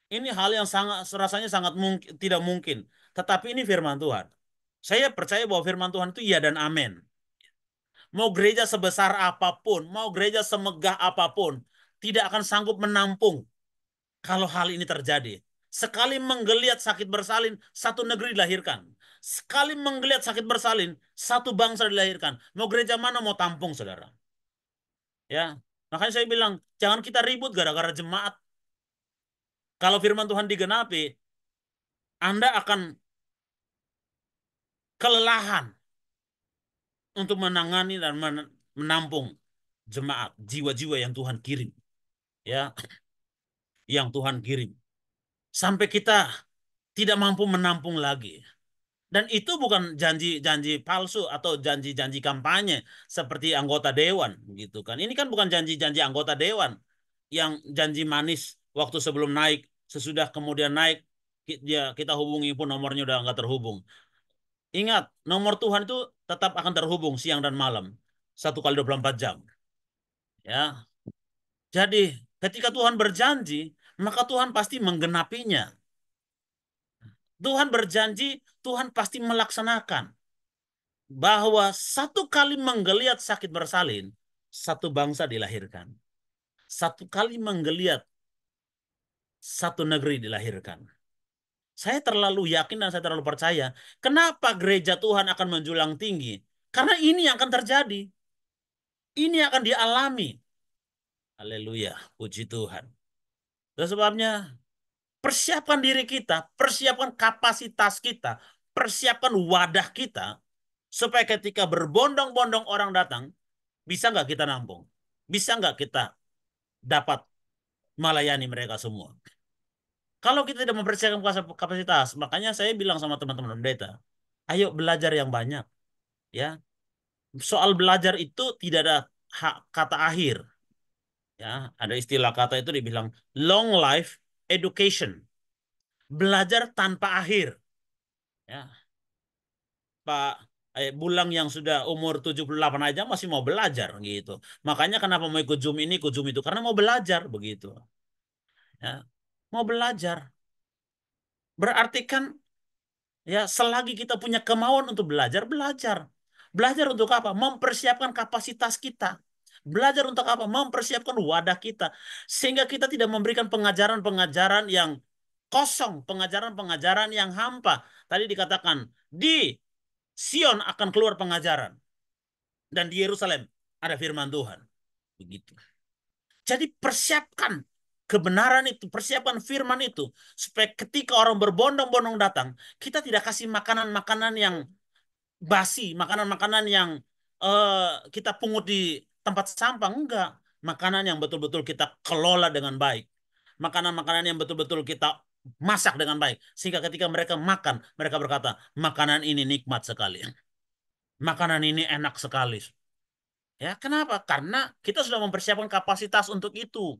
Ini hal yang sangat rasanya sangat mungkin, tidak mungkin. Tetapi ini firman Tuhan. Saya percaya bahwa firman Tuhan itu iya dan amin. Mau gereja sebesar apapun, mau gereja semegah apapun, tidak akan sanggup menampung kalau hal ini terjadi. Sekali menggeliat sakit bersalin, satu negeri dilahirkan. Sekali menggeliat sakit bersalin, satu bangsa dilahirkan. Mau gereja mana mau tampung, saudara? Ya, makanya saya bilang, jangan kita ribut gara-gara jemaat. Kalau firman Tuhan digenapi, Anda akan kelelahan untuk menangani dan menampung jemaat, jiwa-jiwa yang Tuhan kirim. Ya, yang Tuhan kirim. Sampai kita tidak mampu menampung lagi. Dan itu bukan janji-janji palsu atau janji-janji kampanye seperti anggota dewan gitu kan. Ini kan bukan janji-janji anggota dewan yang janji manis waktu sebelum naik, sesudah kemudian naik dia kita hubungi pun nomornya udah nggak terhubung. Ingat, nomor Tuhan itu tetap akan terhubung siang dan malam. 1 kali 24 jam. Ya. Jadi, ketika Tuhan berjanji, maka Tuhan pasti menggenapinya. Tuhan berjanji, Tuhan pasti melaksanakan. Bahwa satu kali menggeliat sakit bersalin, satu bangsa dilahirkan. Satu kali menggeliat, satu negeri dilahirkan. Saya terlalu yakin dan saya terlalu percaya. Kenapa gereja Tuhan akan menjulang tinggi? Karena ini yang akan terjadi. Ini akan dialami. Haleluya, puji Tuhan. Dan sebabnya persiapkan diri kita, persiapkan kapasitas kita, persiapkan wadah kita, supaya ketika berbondong-bondong orang datang, bisa nggak kita nampung? Bisa nggak kita dapat melayani mereka semua? Kalau kita tidak mempersiapkan kapasitas, makanya saya bilang sama teman-teman pendeta, ayo belajar yang banyak. Ya, soal belajar itu tidak ada kata akhir. Ya, ada istilah kata itu dibilang long life education. Belajar tanpa akhir. Ya, Pak Bulang yang sudah umur 78 aja masih mau belajar gitu. Makanya kenapa mau ikut Zoom ini, ikut Zoom itu karena mau belajar begitu. Ya, mau belajar. Berarti kan ya selagi kita punya kemauan untuk belajar, belajar. Belajar untuk apa? Mempersiapkan kapasitas kita. Belajar untuk apa? Mempersiapkan wadah kita. Sehingga kita tidak memberikan pengajaran-pengajaran yang kosong, pengajaran-pengajaran yang hampa. Tadi dikatakan, di Sion akan keluar pengajaran. Dan di Yerusalem ada firman Tuhan. Begitu. Jadi persiapkan kebenaran itu, persiapkan firman itu. Supaya ketika orang berbondong-bondong datang, kita tidak kasih makanan-makanan yang basi, makanan-makanan yang kita pungut di tempat sampah. Enggak. Makanan yang betul-betul kita kelola dengan baik. Makanan-makanan yang betul-betul kita masak dengan baik. Sehingga ketika mereka makan, mereka berkata, makanan ini nikmat sekali. Makanan ini enak sekali. Ya, kenapa? Karena kita sudah mempersiapkan kapasitas untuk itu.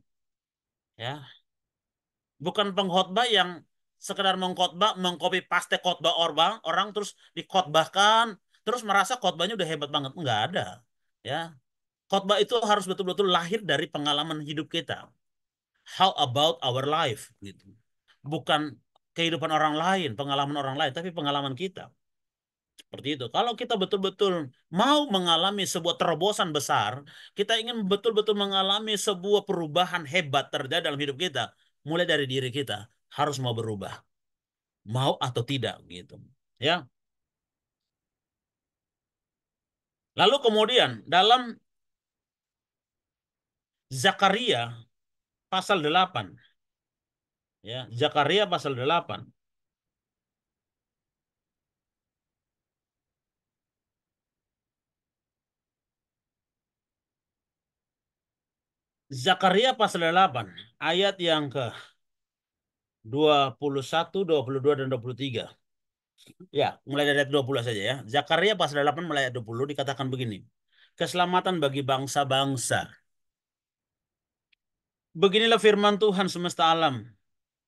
Ya, bukan pengkhotbah yang sekedar mengkhotbah, mengcopy paste khotbah orang terus dikhotbahkan, terus merasa khotbahnya udah hebat banget. Enggak ada. Ya, khotbah itu harus betul-betul lahir dari pengalaman hidup kita. How about our life gitu. Bukan kehidupan orang lain, pengalaman orang lain, tapi pengalaman kita. Seperti itu. Kalau kita betul-betul mau mengalami sebuah terobosan besar, kita ingin betul-betul mengalami sebuah perubahan hebat terjadi dalam hidup kita, mulai dari diri kita harus mau berubah, mau atau tidak gitu. Ya. Lalu kemudian dalam Zakaria pasal 8, ya, Zakaria pasal 8. Zakaria pasal 8 ayat yang ke 21, 22 dan 23. Ya, mulai dari ayat 20 saja ya. Zakaria pasal 8 mulai ayat 20 dikatakan begini. Keselamatan bagi bangsa-bangsa. Beginilah firman Tuhan semesta alam.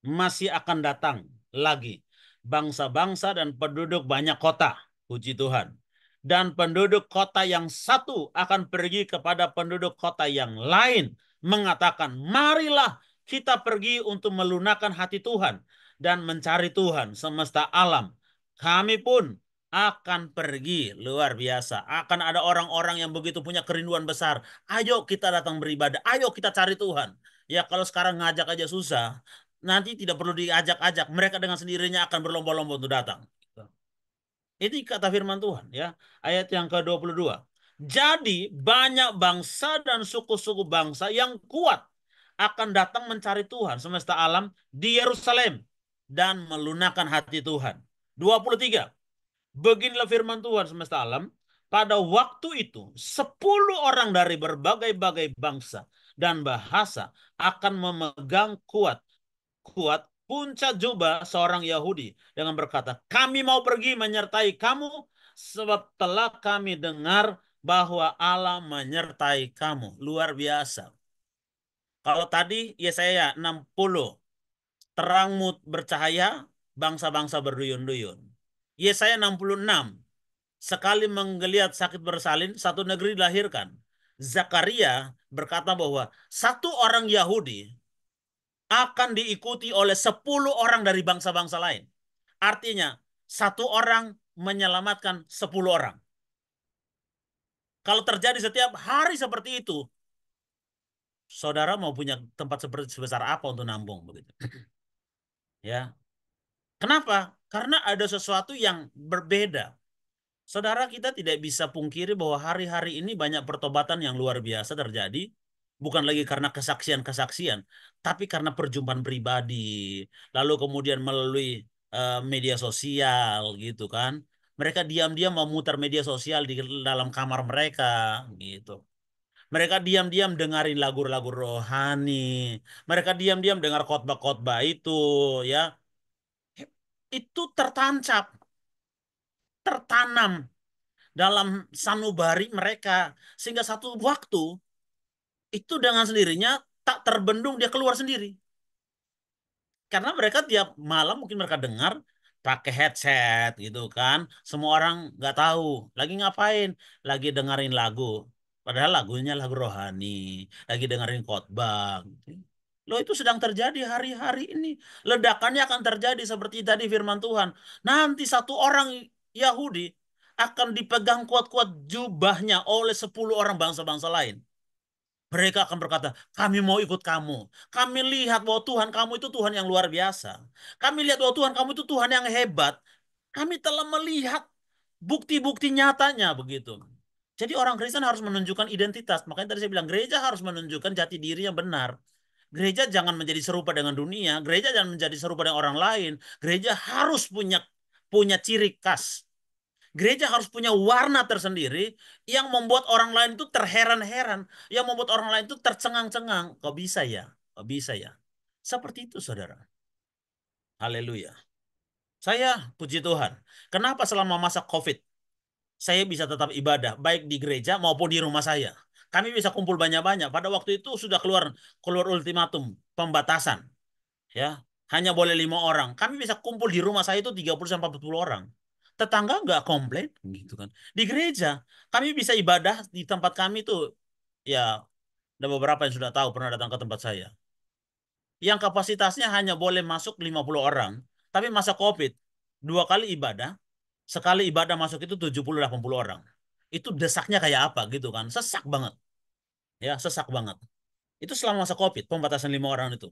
Masih akan datang lagi bangsa-bangsa dan penduduk banyak kota. Puji Tuhan. Dan penduduk kota yang satu akan pergi kepada penduduk kota yang lain. Mengatakan, marilah kita pergi untuk melunakkan hati Tuhan. Dan mencari Tuhan semesta alam. Kami pun akan pergi luar biasa. Akan ada orang-orang yang begitu punya kerinduan besar. Ayo kita datang beribadah. Ayo kita cari Tuhan. Ya kalau sekarang ngajak aja susah. Nanti tidak perlu diajak-ajak. Mereka dengan sendirinya akan berlomba-lomba untuk datang. Ini kata firman Tuhan ya. Ayat yang ke-22. Jadi banyak bangsa dan suku-suku bangsa yang kuat akan datang mencari Tuhan semesta alam di Yerusalem dan melunakkan hati Tuhan. 23. Beginilah firman Tuhan semesta alam. Pada waktu itu 10 orang dari berbagai-bagai bangsa dan bahasa akan memegang kuat puncak jubah seorang Yahudi dengan berkata, kami mau pergi menyertai kamu sebab telah kami dengar bahwa Allah menyertai kamu. Luar biasa. Kalau tadi Yesaya 60, terangmu bercahaya, bangsa-bangsa berduyun-duyun. Yesaya 66, sekali menggeliat sakit bersalin, satu negeri dilahirkan. Zakaria berkata bahwa satu orang Yahudi akan diikuti oleh 10 orang dari bangsa-bangsa lain. Artinya, satu orang menyelamatkan 10 orang. Kalau terjadi setiap hari seperti itu, saudara mau punya tempat seperti sebesar apa untuk nambung begitu? Ya. Kenapa? Karena ada sesuatu yang berbeda. Saudara, kita tidak bisa pungkiri bahwa hari-hari ini banyak pertobatan yang luar biasa terjadi. Bukan lagi karena kesaksian-kesaksian, tapi karena perjumpaan pribadi. Lalu kemudian melalui media sosial gitu kan. Mereka diam-diam memutar media sosial di dalam kamar mereka gitu. Mereka diam-diam dengarin lagu-lagu rohani. Mereka diam-diam dengar khotbah-khotbah itu ya. Itu tertanam dalam sanubari mereka sehingga satu waktu itu dengan sendirinya tak terbendung dia keluar sendiri karena mereka tiap malam mungkin mereka dengar pakai headset gitu kan semua orang nggak tahu lagi ngapain lagi dengerin lagu padahal lagunya lagu rohani lagi dengerin khotbah gitu. Loh itu sedang terjadi hari-hari ini ledakannya akan terjadi seperti tadi firman Tuhan nanti satu orang Yahudi akan dipegang kuat-kuat jubahnya oleh 10 orang bangsa-bangsa lain. Mereka akan berkata, kami mau ikut kamu. Kami lihat bahwa Tuhan kamu itu Tuhan yang luar biasa. Kami lihat bahwa Tuhan kamu itu Tuhan yang hebat. Kami telah melihat bukti-bukti nyatanya begitu. Jadi orang Kristen harus menunjukkan identitas. Makanya tadi saya bilang gereja harus menunjukkan jati diri yang benar. Gereja jangan menjadi serupa dengan dunia. Gereja jangan menjadi serupa dengan orang lain. Gereja harus punya ciri khas. Gereja harus punya warna tersendiri yang membuat orang lain itu terheran-heran, yang membuat orang lain itu tercengang-cengang. Kok bisa ya? Kok bisa ya? Seperti itu, saudara. Haleluya. Saya puji Tuhan. Kenapa selama masa COVID saya bisa tetap ibadah baik di gereja maupun di rumah saya. Kami bisa kumpul banyak-banyak. Pada waktu itu sudah keluar ultimatum pembatasan, ya. Hanya boleh 5 orang. Kami bisa kumpul di rumah saya itu 30 sampai 40 orang. Tetangga nggak komplain gitu kan. Di gereja kami bisa ibadah di tempat kami tuh ya ada beberapa yang sudah tahu pernah datang ke tempat saya. Yang kapasitasnya hanya boleh masuk 50 orang. Tapi masa COVID 2 kali ibadah, sekali ibadah masuk itu 70-80 orang. Itu desaknya kayak apa gitu kan. Sesak banget. Ya, sesak banget. Itu selama masa COVID, pembatasan 5 orang itu.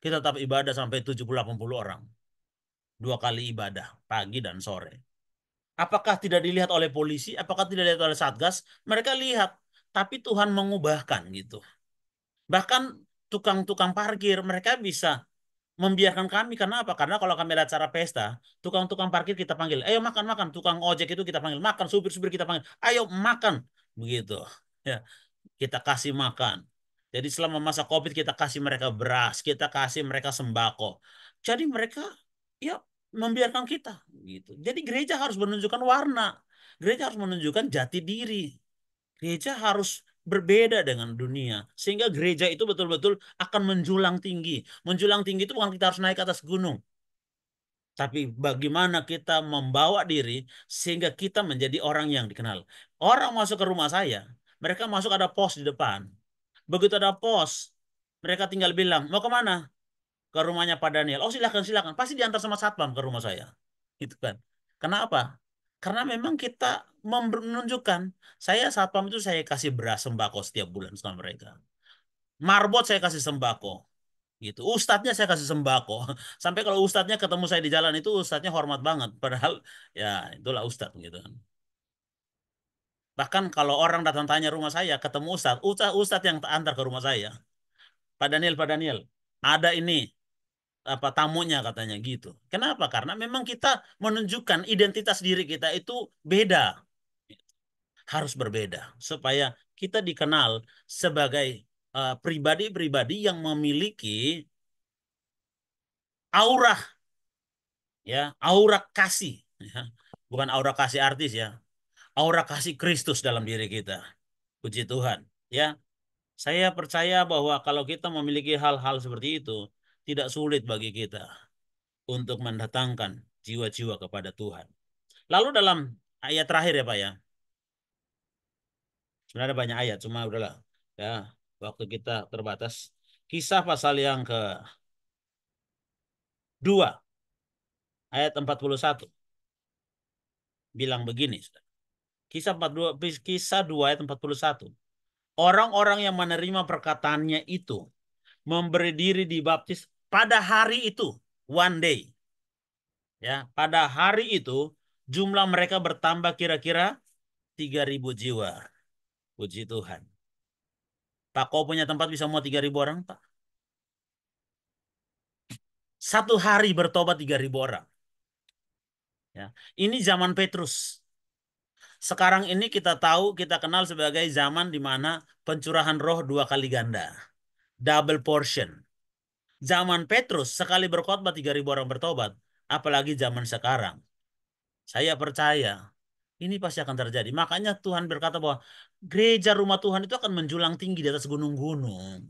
Kita tetap ibadah sampai 70-80 orang. 2 kali ibadah, pagi dan sore. Apakah tidak dilihat oleh polisi? Apakah tidak dilihat oleh Satgas? Mereka lihat. Tapi Tuhan mengubahkan gitu. Bahkan tukang-tukang parkir, mereka bisa membiarkan kami. Karena apa? Karena kalau kami ada acara pesta, tukang-tukang parkir kita panggil. Ayo makan-makan. Tukang ojek itu kita panggil. Makan, supir-supir kita panggil. Ayo makan. Begitu. Ya, kita kasih makan. Jadi selama masa COVID kita kasih mereka beras, kita kasih mereka sembako. Jadi mereka ya membiarkan kita gitu. Jadi gereja harus menunjukkan warna. Gereja harus menunjukkan jati diri. Gereja harus berbeda dengan dunia sehingga gereja itu betul-betul akan menjulang tinggi. Menjulang tinggi itu bukan kita harus naik ke atas gunung, tapi bagaimana kita membawa diri sehingga kita menjadi orang yang dikenal. Orang masuk ke rumah saya, mereka masuk ada pos di depan. Begitu ada pos, mereka tinggal bilang, mau kemana? Ke rumahnya Pak Daniel. Oh silakan, silakan. Pasti diantar sama satpam ke rumah saya. Gitu kan. Kenapa? Karena memang kita menunjukkan, saya satpam itu saya kasih beras sembako setiap bulan sama mereka. Marbot saya kasih sembako. Gitu. Ustadznya saya kasih sembako. Sampai kalau ustadznya ketemu saya di jalan itu ustadznya hormat banget. Padahal ya itulah ustadz gitu kan. Bahkan kalau orang datang tanya rumah saya, ketemu ustadz yang antar ke rumah saya. Pak Daniel, ada ini apa tamunya katanya gitu. Kenapa? Karena memang kita menunjukkan identitas diri kita itu beda, harus berbeda supaya kita dikenal sebagai pribadi-pribadi yang memiliki aura ya, aura kasih ya. Bukan aura kasih artis ya. Aura kasih Kristus dalam diri kita. Puji Tuhan ya. Saya percaya bahwa kalau kita memiliki hal-hal seperti itu, tidak sulit bagi kita untuk mendatangkan jiwa-jiwa kepada Tuhan. Lalu dalam ayat terakhir ya Pak ya, sebenarnya banyak ayat, cuma udahlah ya, waktu kita terbatas. Kisah pasal yang kedua, ayat 41, bilang begini. Kisah 2 ayat 41. Orang-orang yang menerima perkataannya itu memberi diri dibaptis pada hari itu, one day. Ya, pada hari itu jumlah mereka bertambah kira-kira 3.000 jiwa. Puji Tuhan. Pak, kau punya tempat bisa muat 3.000 orang, Pak? Satu hari bertobat 3.000 orang. Ya. Ini zaman Petrus. Sekarang ini kita tahu, kita kenal sebagai zaman di mana pencurahan roh 2 kali ganda. Double portion. Zaman Petrus sekali berkhotbah 3.000 orang bertobat. Apalagi zaman sekarang. Saya percaya ini pasti akan terjadi. Makanya Tuhan berkata bahwa gereja rumah Tuhan itu akan menjulang tinggi di atas gunung-gunung.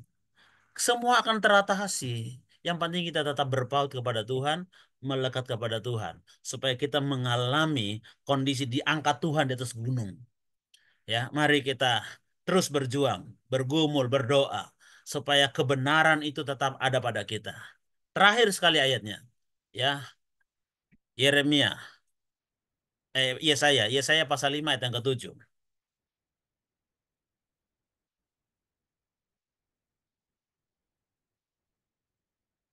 Semua akan teratasi. Yang penting kita tetap berpaut kepada Tuhan, melekat kepada Tuhan, supaya kita mengalami kondisi diangkat Tuhan di atas gunung. Ya, mari kita terus berjuang, bergumul, berdoa, supaya kebenaran itu tetap ada pada kita. Terakhir sekali ayatnya, ya, Yeremia, Yesaya pasal 5 ayat yang ke-7.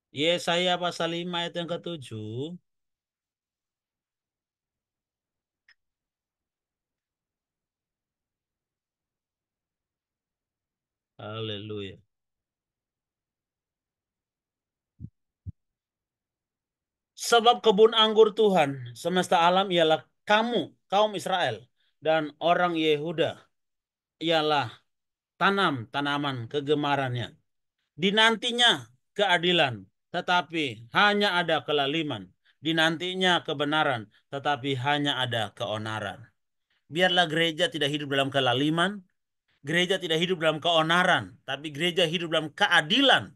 Yesaya pasal 5 ayat yang ke-7. Haleluya. Sebab kebun anggur Tuhan semesta alam ialah kamu, kaum Israel, dan orang Yehuda ialah tanaman kegemarannya. Dinantinya keadilan, tetapi hanya ada kelaliman. Dinantinya kebenaran, tetapi hanya ada keonaran. Biarlah gereja tidak hidup dalam kelaliman, gereja tidak hidup dalam keonaran, tapi gereja hidup dalam keadilan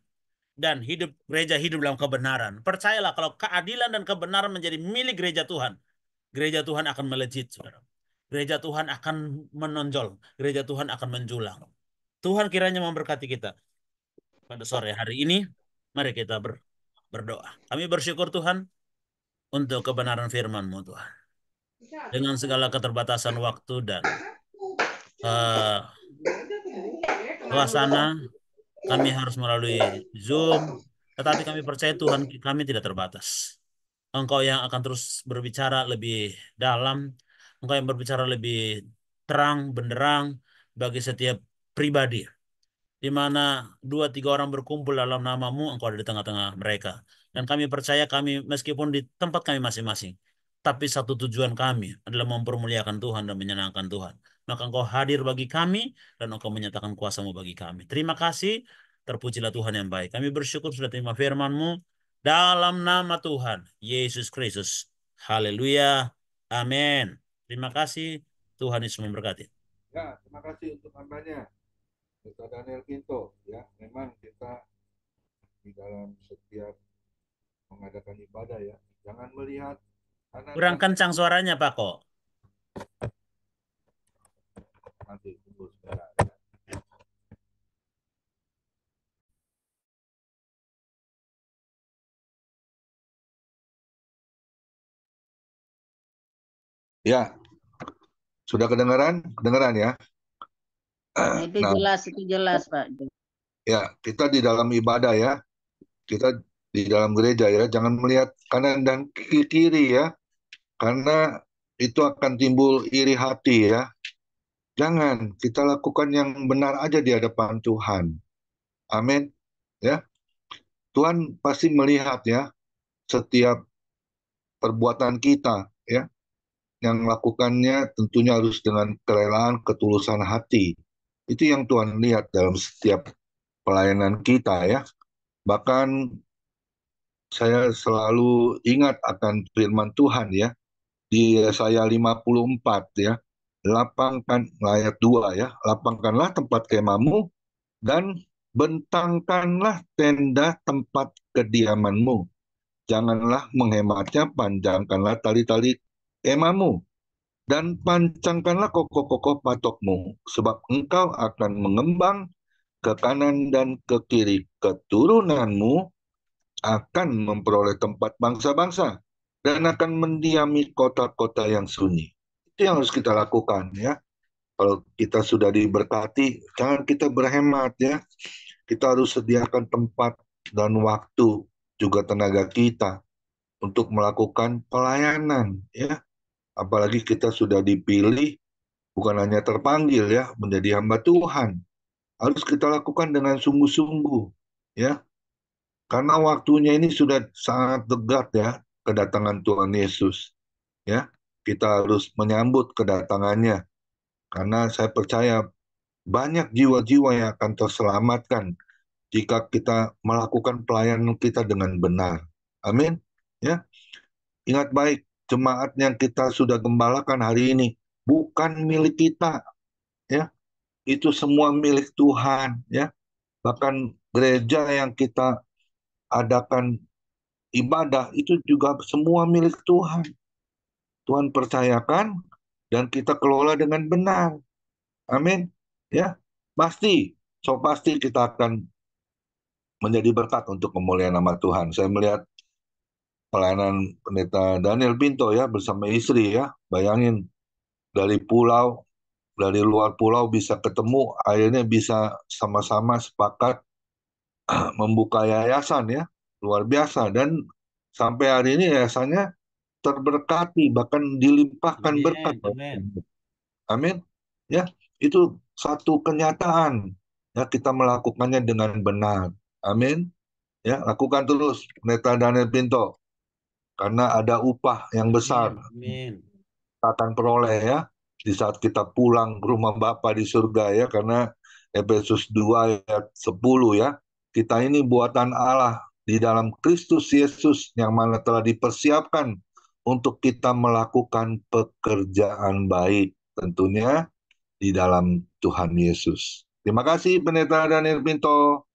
dan gereja hidup dalam kebenaran. Percayalah kalau keadilan dan kebenaran menjadi milik gereja Tuhan akan melejit, saudara. Gereja Tuhan akan menonjol, gereja Tuhan akan menjulang. Tuhan kiranya memberkati kita pada sore hari ini. Mari kita berdoa. Kami bersyukur Tuhan untuk kebenaran firman-Mu Tuhan. Dengan segala keterbatasan waktu dan suasana, kami harus melalui Zoom, tetapi kami percaya Tuhan kami tidak terbatas. Engkau yang akan terus berbicara lebih dalam, Engkau yang berbicara lebih terang, benderang bagi setiap pribadi. Di mana 2-3 orang berkumpul dalam nama-Mu, Engkau ada di tengah-tengah mereka. Dan kami percaya kami, meskipun di tempat kami masing-masing, tapi satu tujuan kami adalah mempermuliakan Tuhan dan menyenangkan Tuhan. Maka Engkau hadir bagi kami, dan Engkau menyatakan kuasa-Mu bagi kami. Terima kasih, terpujilah Tuhan yang baik. Kami bersyukur sudah terima firman-Mu, Dalam nama Tuhan Yesus Kristus. Haleluya. Amin. Terima kasih. Tuhan Yesus memberkati. Ya, terima kasih untuk hambanya, Pendeta Daniel Pinto. Ya, memang kita di dalam setiap mengadakan ibadah ya, jangan melihat kanan Kurang dan kencang suaranya, Pak kok. nanti tunggu sebentar. Ya, sudah kedengaran? Kedengaran ya? Nah, Nah, itu jelas, Pak. ya, kita di dalam ibadah ya, kita di dalam gereja ya, jangan melihat kanan dan kiri ya, karena itu akan timbul iri hati ya. Jangan, kita lakukan yang benar aja di hadapan Tuhan. Amin. Ya, Tuhan pasti melihat ya setiap perbuatan kita ya. Yang melakukannya tentunya harus dengan kerelaan, ketulusan hati. Itu yang Tuhan lihat dalam setiap pelayanan kita ya. Bahkan saya selalu ingat akan firman Tuhan ya di Yesaya 54 ya. Lapangkan ayat 2 ya. Lapangkanlah tempat kemahmu dan bentangkanlah tenda tempat kediamanmu. Janganlah menghematnya, panjangkanlah tali-tali kemahmu dan pancangkanlah kokoh-kokoh patokmu, sebab engkau akan mengembang ke kanan dan ke kiri. Keturunanmu akan memperoleh tempat bangsa-bangsa dan akan mendiami kota-kota yang sunyi. Itu yang harus kita lakukan ya. Kalau kita sudah diberkati, jangan kita berhemat ya. Kita harus sediakan tempat dan waktu, juga tenaga kita untuk melakukan pelayanan ya. Apalagi kita sudah dipilih, bukan hanya terpanggil ya, menjadi hamba Tuhan. Harus kita lakukan dengan sungguh-sungguh ya. Karena waktunya ini sudah sangat dekat ya, kedatangan Tuhan Yesus. Ya, kita harus menyambut kedatangannya. Karena saya percaya banyak jiwa-jiwa yang akan terselamatkan jika kita melakukan pelayanan kita dengan benar. Amin. Ya, ingat baik, jemaat yang kita sudah gembalakan hari ini bukan milik kita, ya. Itu semua milik Tuhan, ya. Bahkan gereja yang kita adakan ibadah itu juga semua milik Tuhan. Tuhan percayakan dan kita kelola dengan benar. Amin. Ya, pasti, pasti kita akan menjadi berkat untuk kemuliaan nama Tuhan. Saya melihat pelayanan Pendeta Daniel Pinto ya bersama istri ya. Bayangin dari pulau, dari luar pulau bisa ketemu, akhirnya bisa sama-sama sepakat membuka yayasan ya. Luar biasa dan sampai hari ini yayasannya terberkati bahkan dilimpahkan berkat. Amin. Amin. Amin. Ya, itu satu kenyataan. Ya, kita melakukannya dengan benar. Amin. Ya, lakukan terus Pendeta Daniel Pinto karena ada upah yang besar Amin. kita akan peroleh ya di saat kita pulang ke rumah Bapa di surga ya, karena Efesus 2 ayat 10 ya. Kita ini buatan Allah di dalam Kristus Yesus yang mana telah dipersiapkan untuk kita melakukan pekerjaan baik tentunya di dalam Tuhan Yesus. Terima kasih Pendeta Daniel Pinto.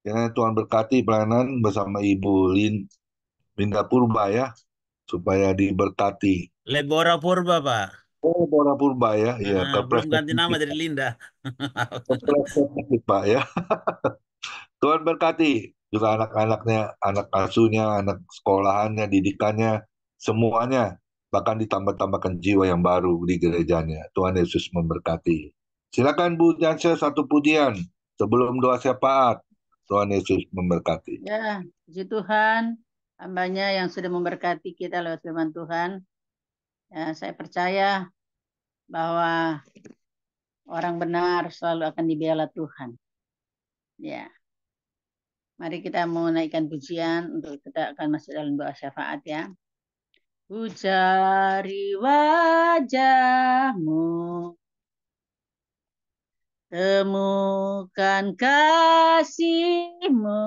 Ya, Tuhan berkati pelayanan bersama Ibu Linda Purba ya, supaya diberkati. Lebora Purba, Pak. Oh, Bora Purba ya, iya, Belum kepleset ganti nama sedikit, dari Linda. kepleset sedikit, Pak ya. Tuhan berkati juga anak-anaknya, anak asuhnya, anak sekolahannya, didikannya, semuanya. Bahkan ditambah-tambahkan jiwa yang baru di gerejanya. Tuhan Yesus memberkati. Silakan Bu Janse satu pujian sebelum doa syafaat. Tuhan Yesus memberkati. Ya, puji Tuhan, hambanya yang sudah memberkati kita lewat firman Tuhan. Ya, saya percaya bahwa orang benar selalu akan dibela Tuhan. Ya, mari kita menaikkan pujian untuk kita akan masuk dalam doa syafaat ya. Ku cari wajahmu, temukan kasihmu,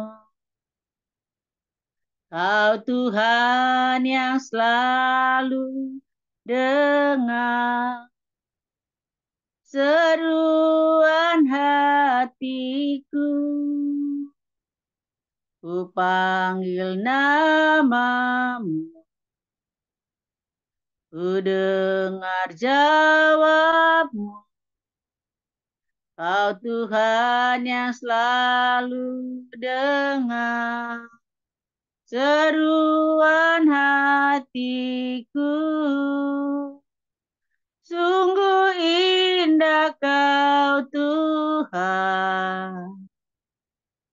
Kau Tuhan yang selalu dengar seruan hatiku. Ku panggil namamu, ku dengar jawabmu. Kau Tuhan yang selalu dengar seruan hatiku. Sungguh indah Kau Tuhan,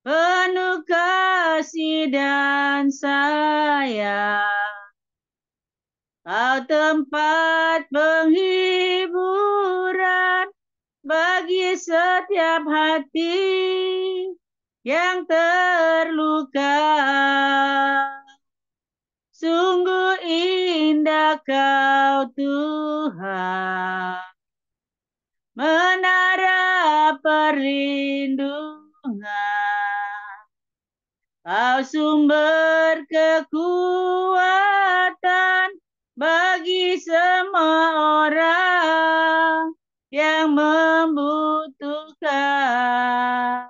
penuh kasih dan sayang. Kau tempat penghiburan bagi setiap hati yang terluka. Sungguh indah Kau Tuhan, menara perlindungan. Kau sumber kekuatan bagi semua orang yang membutuhkan.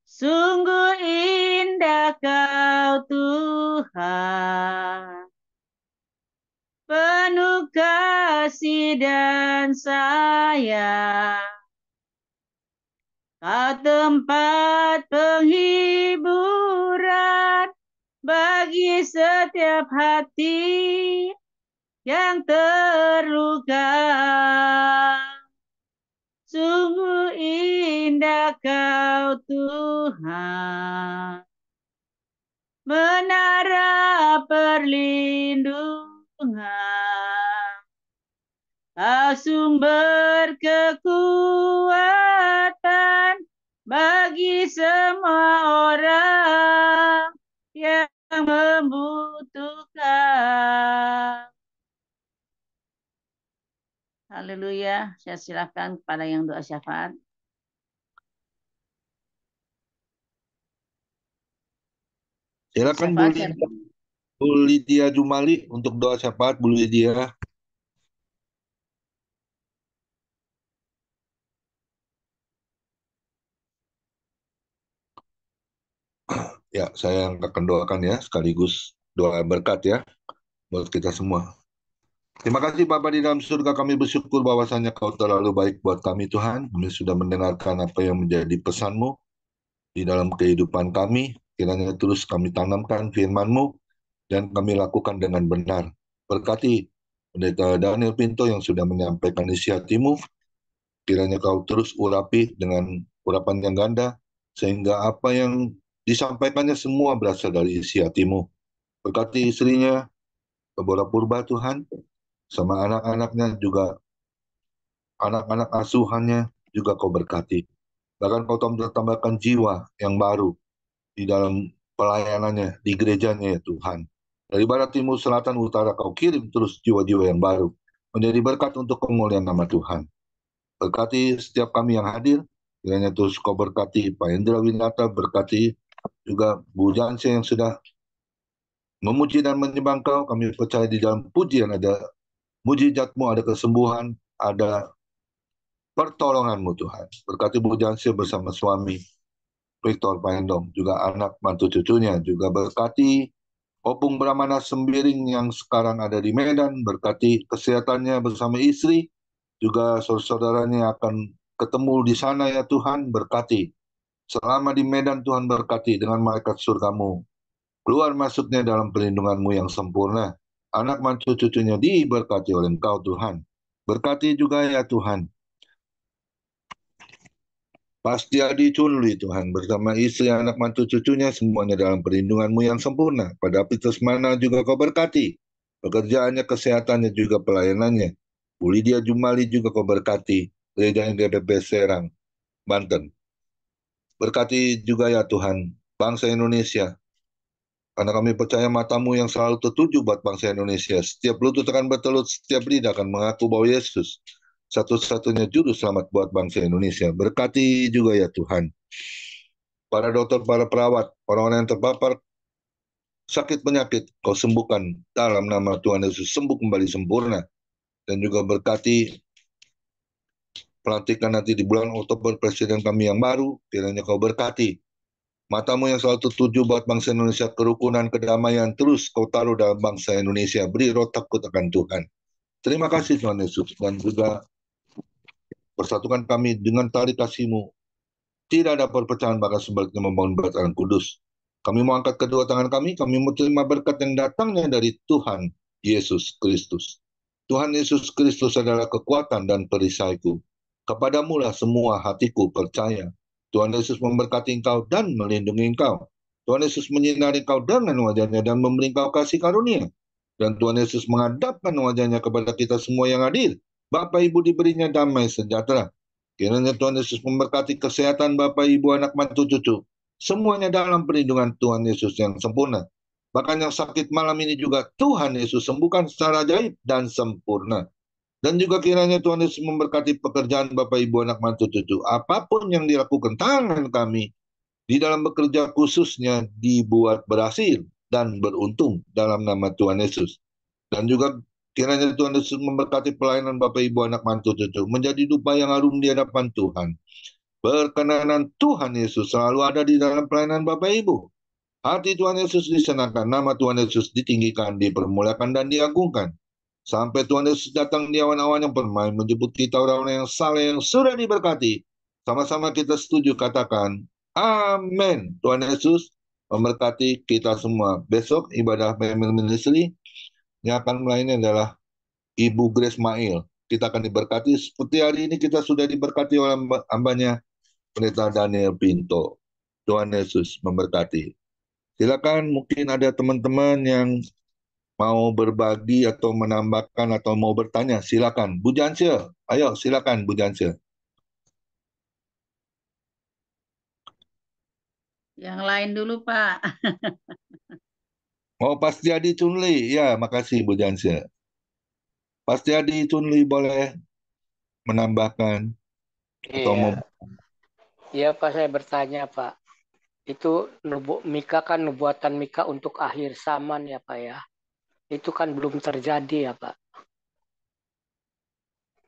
Sungguh indah Kau Tuhan, penuh kasih dan sayang. Kau tempat penghiburan bagi setiap hati yang terluka. Sungguh indah Kau Tuhan, menara perlindungan. Kau sumber kekuatan bagi semua orang yang membutuhkan. Haleluya. Saya silakan kepada yang doa syafaat. Silakan Syafaat, Bu Lydia Jumali untuk doa syafaat, Bu Lydia. Ya, saya akan doakan ya, sekaligus doa berkat ya buat kita semua. Terima kasih Bapa di dalam surga, kami bersyukur bahwasanya Kau terlalu baik buat kami Tuhan. Kami sudah mendengarkan apa yang menjadi pesan-Mu di dalam kehidupan kami. Kiranya terus kami tanamkan firman-Mu dan kami lakukan dengan benar. Berkati Pendeta Daniel Pinto yang sudah menyampaikan isi hati-Mu. Kiranya Kau terus urapi dengan urapan yang ganda, sehingga apa yang disampaikannya semua berasal dari isi hati-Mu. Berkati istrinya, Deborah Purba Tuhan, sama anak-anaknya juga, anak-anak asuhannya juga Kau berkati. Bahkan Kau tambahkan jiwa yang baru di dalam pelayanannya, di gerejanya ya Tuhan. Dari barat, timur, selatan, utara Kau kirim terus jiwa-jiwa yang baru, menjadi berkat untuk kemuliaan nama Tuhan. Berkati setiap kami yang hadir, kiranya terus Kau berkati Pak Hendra Winata, berkati juga Bu Janse yang sudah memuji dan menyembah Kau. Kami percaya di dalam pujian ada mujizat-Mu, ada kesembuhan, ada pertolongan-Mu Tuhan. Berkati Bu Janse bersama suami Victor Paendong, juga anak mantu cucunya, juga berkati Opung Brahmana Sembiring yang sekarang ada di Medan, berkati kesehatannya bersama istri, juga saudara-saudaranya akan ketemu di sana ya Tuhan, berkati. Selama di Medan Tuhan berkati dengan malaikat surga-Mu, keluar masuknya dalam perlindungan-Mu yang sempurna. Anak mantu cucunya diberkati oleh Engkau Tuhan. Berkati juga ya Tuhan Pastiadi Chunli Tuhan, bersama istri, anak mantu cucunya, semuanya dalam perlindungan-Mu yang sempurna. Pada Petrus Mana juga Kau berkati, pekerjaannya, kesehatannya, juga pelayanannya. Bu Lydia Jumali juga Kau berkati, gereja GBP Serang, Banten. Berkati juga ya Tuhan, bangsa Indonesia, karena kami percaya mata-Mu yang selalu tertuju buat bangsa Indonesia. Setiap lutut akan bertelut, setiap lidah akan mengaku bahwa Yesus satu-satunya juru selamat buat bangsa Indonesia. Berkati juga ya Tuhan para dokter, para perawat, orang-orang yang terpapar sakit penyakit, kau sembuhkan dalam nama Tuhan Yesus, sembuh kembali sempurna. Dan juga berkati pelantikan nanti di bulan Oktober Presiden kami yang baru, kiranya kau berkati. Matamu yang selalu tertuju buat bangsa Indonesia, kerukunan, kedamaian, terus kau taruh dalam bangsa Indonesia. Beri roh takut akan Tuhan. Terima kasih Tuhan Yesus. Dan juga persatukan kami dengan tali kasih-Mu. Tidak ada perpecahan, bahkan sebaliknya membangun barisan kudus. Kami mau angkat kedua tangan kami mau terima berkat yang datangnya dari Tuhan Yesus Kristus. Tuhan Yesus Kristus adalah kekuatan dan perisaiku. Kepadamu lah semua hatiku percaya. Tuhan Yesus memberkati engkau dan melindungi engkau. Tuhan Yesus menyinari engkau dengan wajahnya dan memberi engkau kasih karunia. Dan Tuhan Yesus menghadapkan wajahnya kepada kita semua yang hadir. Bapak Ibu diberinya damai sejahtera. Kiranya Tuhan Yesus memberkati kesehatan Bapak Ibu anak mantu cucu. Semuanya dalam perlindungan Tuhan Yesus yang sempurna. Bahkan yang sakit malam ini juga Tuhan Yesus sembuhkan secara ajaib dan sempurna. Dan juga kiranya Tuhan Yesus memberkati pekerjaan Bapak Ibu anak mantu cucu. Apapun yang dilakukan tangan kami di dalam bekerja khususnya dibuat berhasil dan beruntung dalam nama Tuhan Yesus. Dan juga kiranya Tuhan Yesus memberkati pelayanan Bapak Ibu anak mantu cucu menjadi dupa yang harum di hadapan Tuhan. Perkenanan Tuhan Yesus selalu ada di dalam pelayanan Bapak Ibu. Hati Tuhan Yesus disenangkan, nama Tuhan Yesus ditinggikan, dipermuliakan dan diagungkan. Sampai Tuhan Yesus datang di awan-awan yang permai, menjemput kita orang-orang yang saleh yang sudah diberkati. Sama-sama kita setuju katakan, amin. Tuhan Yesus memberkati kita semua. Besok ibadah Family Ministry yang akan melayani adalah Ibu Grace Mail. Kita akan diberkati seperti hari ini kita sudah diberkati oleh hambanya Pendeta Daniel Pinto. Tuhan Yesus memberkati. Silakan mungkin ada teman-teman yang mau berbagi atau menambahkan atau mau bertanya, silakan. Bu Jansil, ayo silakan Bu Jansil. Yang lain dulu, Pak. Oh, Pas Jadi Chunli, ya makasih Bu Jansil. Pas Jadi Chunli boleh menambahkan atau mau. Iya, iya Pak, saya bertanya Pak. Itu Mika kan nubuatan Mika untuk akhir zaman ya Pak ya. Itu kan belum terjadi ya Pak.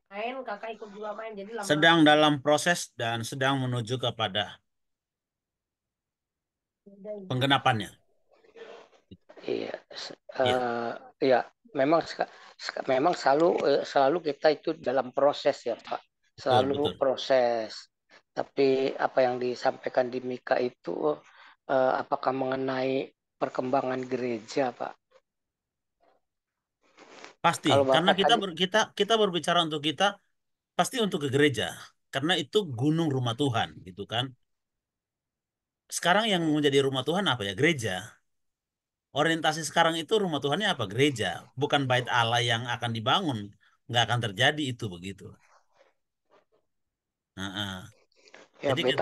Main kakak ikut juga main jadi lama. Sedang dalam proses dan sedang menuju kepada penggenapannya. Iya, Iya. iya. Memang selalu kita itu dalam proses ya Pak. Selalu Betul. proses. Tapi apa yang disampaikan di Mika itu apakah mengenai perkembangan gereja Pak? Pasti, Kalau karena Bapak tadi, kita berbicara untuk kita, pasti untuk ke gereja, karena itu gunung rumah Tuhan, gitu kan. Sekarang yang menjadi rumah Tuhan apa ya? Gereja. Orientasi sekarang itu rumah Tuhannya apa? Gereja, bukan bait Allah yang akan dibangun. Nggak akan terjadi itu begitu. Nah, ya jadi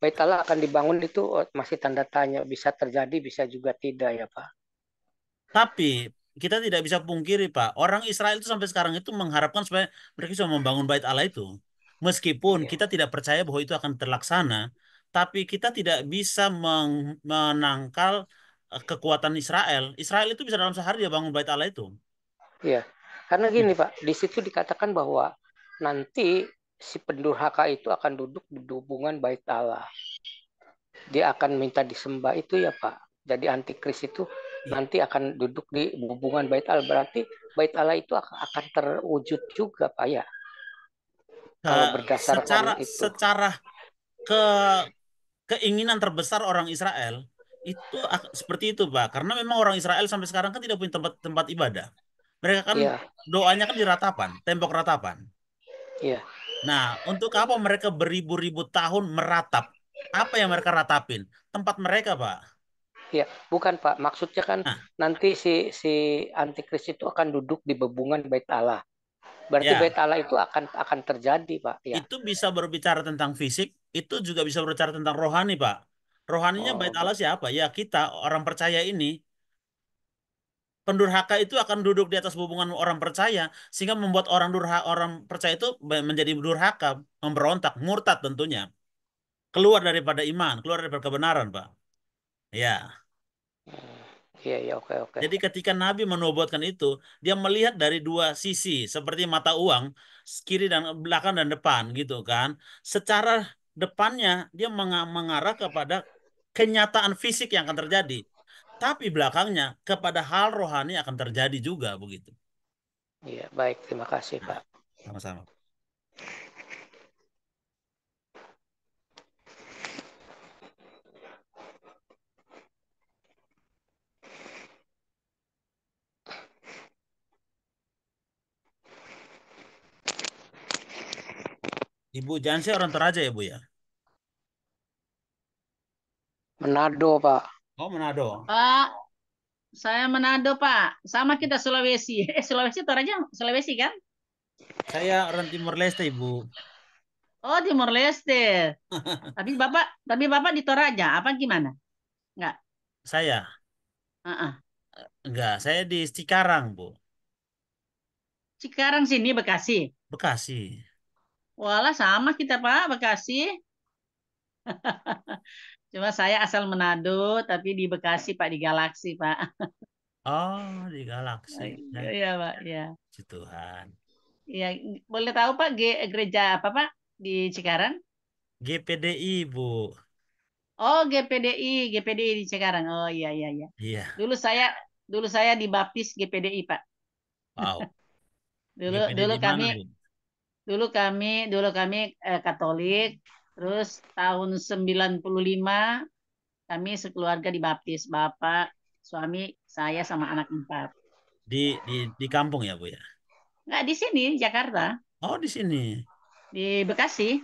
bait Allah akan dibangun itu masih tanda tanya, bisa terjadi bisa juga tidak ya Pak. tapi kita tidak bisa pungkiri Pak, orang Israel itu sampai sekarang itu mengharapkan supaya mereka bisa membangun bait Allah itu. Meskipun Iya, kita tidak percaya bahwa itu akan terlaksana, tapi kita tidak bisa menangkal kekuatan Israel. Israel itu bisa dalam sehari dia bangun bait Allah itu. iya. Karena gini Pak, di situ dikatakan bahwa nanti si pendurhaka itu akan duduk di hubungan bait Allah. Dia akan minta disembah itu ya Pak. Jadi antikris itu nanti akan duduk di hubungan bait Allah. Berarti bait Allah itu akan terwujud juga Pak ya. Kalau berdasarkan Secara itu. secara ke keinginan terbesar orang Israel itu seperti itu Pak, karena memang orang Israel sampai sekarang kan tidak punya tempat ibadah. Mereka kan Iya, doanya kan di ratapan, tembok ratapan. iya. Nah, untuk apa mereka beribu-ribu tahun meratap? Apa yang mereka ratapin? Tempat mereka, Pak. Ya, bukan Pak. Maksudnya kan Nah, nanti si antikris itu akan duduk di bebungan bait Allah. Berarti ya, bait Allah itu akan terjadi, Pak. Ya. itu bisa berbicara tentang fisik, itu juga bisa berbicara tentang rohani, Pak. Rohaninya Oh, bait Allah siapa? Ya, kita orang percaya ini. Pendurhaka itu akan duduk di atas hubungan orang percaya sehingga membuat orang percaya itu menjadi durhaka, memberontak, murtad tentunya. keluar daripada iman, keluar daripada kebenaran, Pak. Ya. Iya, iya, oke, oke. Jadi ketika Nabi menubuatkan itu, dia melihat dari dua sisi, seperti mata uang, kiri dan belakang dan depan gitu kan. Secara depannya dia mengarah kepada kenyataan fisik yang akan terjadi. Tapi belakangnya kepada hal rohani akan terjadi juga begitu. Iya, baik, terima kasih, Nah, Pak. sama-sama. Ibu Jansi orang Toraja ya, Bu ya? Manado, Pak. Oh, Manado. Pak, saya Manado, Pak. Sama kita Sulawesi. Sulawesi Toraja, Sulawesi kan? Saya orang Timor Leste, Ibu. Oh, Timor Leste. Tapi Bapak di Toraja, apa gimana? Enggak. Saya Heeh. enggak, saya di Cikarang, Bu. Cikarang sini Bekasi. Bekasi. Walah sama kita, Pak, Bekasi. Cuma saya asal Manado, tapi di Bekasi, Pak, di Galaksi, Pak. Oh, di Galaksi. Ya, Iya, Pak, ya. puji Tuhan. Iya, boleh tahu Pak gereja apa Pak di Cikarang? GPDI, Bu. Oh, GPDI di Cikarang. Oh, iya, iya, iya. Iya. Dulu saya dulu saya dibaptis GPDI, Pak. Wow. Dulu GPD dulu di kami mana, Bu? dulu kami Katolik. Terus tahun 95 kami sekeluarga dibaptis, Bapak, suami, saya sama anak 4. Di kampung ya, Bu ya? Nggak di sini, Jakarta, Oh, di sini. di Bekasi.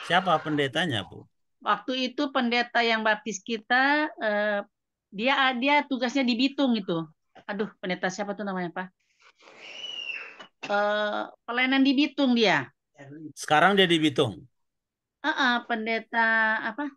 Siapa pendetanya, Bu? Waktu itu pendeta yang baptis kita, dia dia tugasnya di Bitung itu. Aduh, pendeta siapa tuh namanya, Pak? Pelayanan di Bitung dia. Sekarang dia di Bitung. Pendeta apa?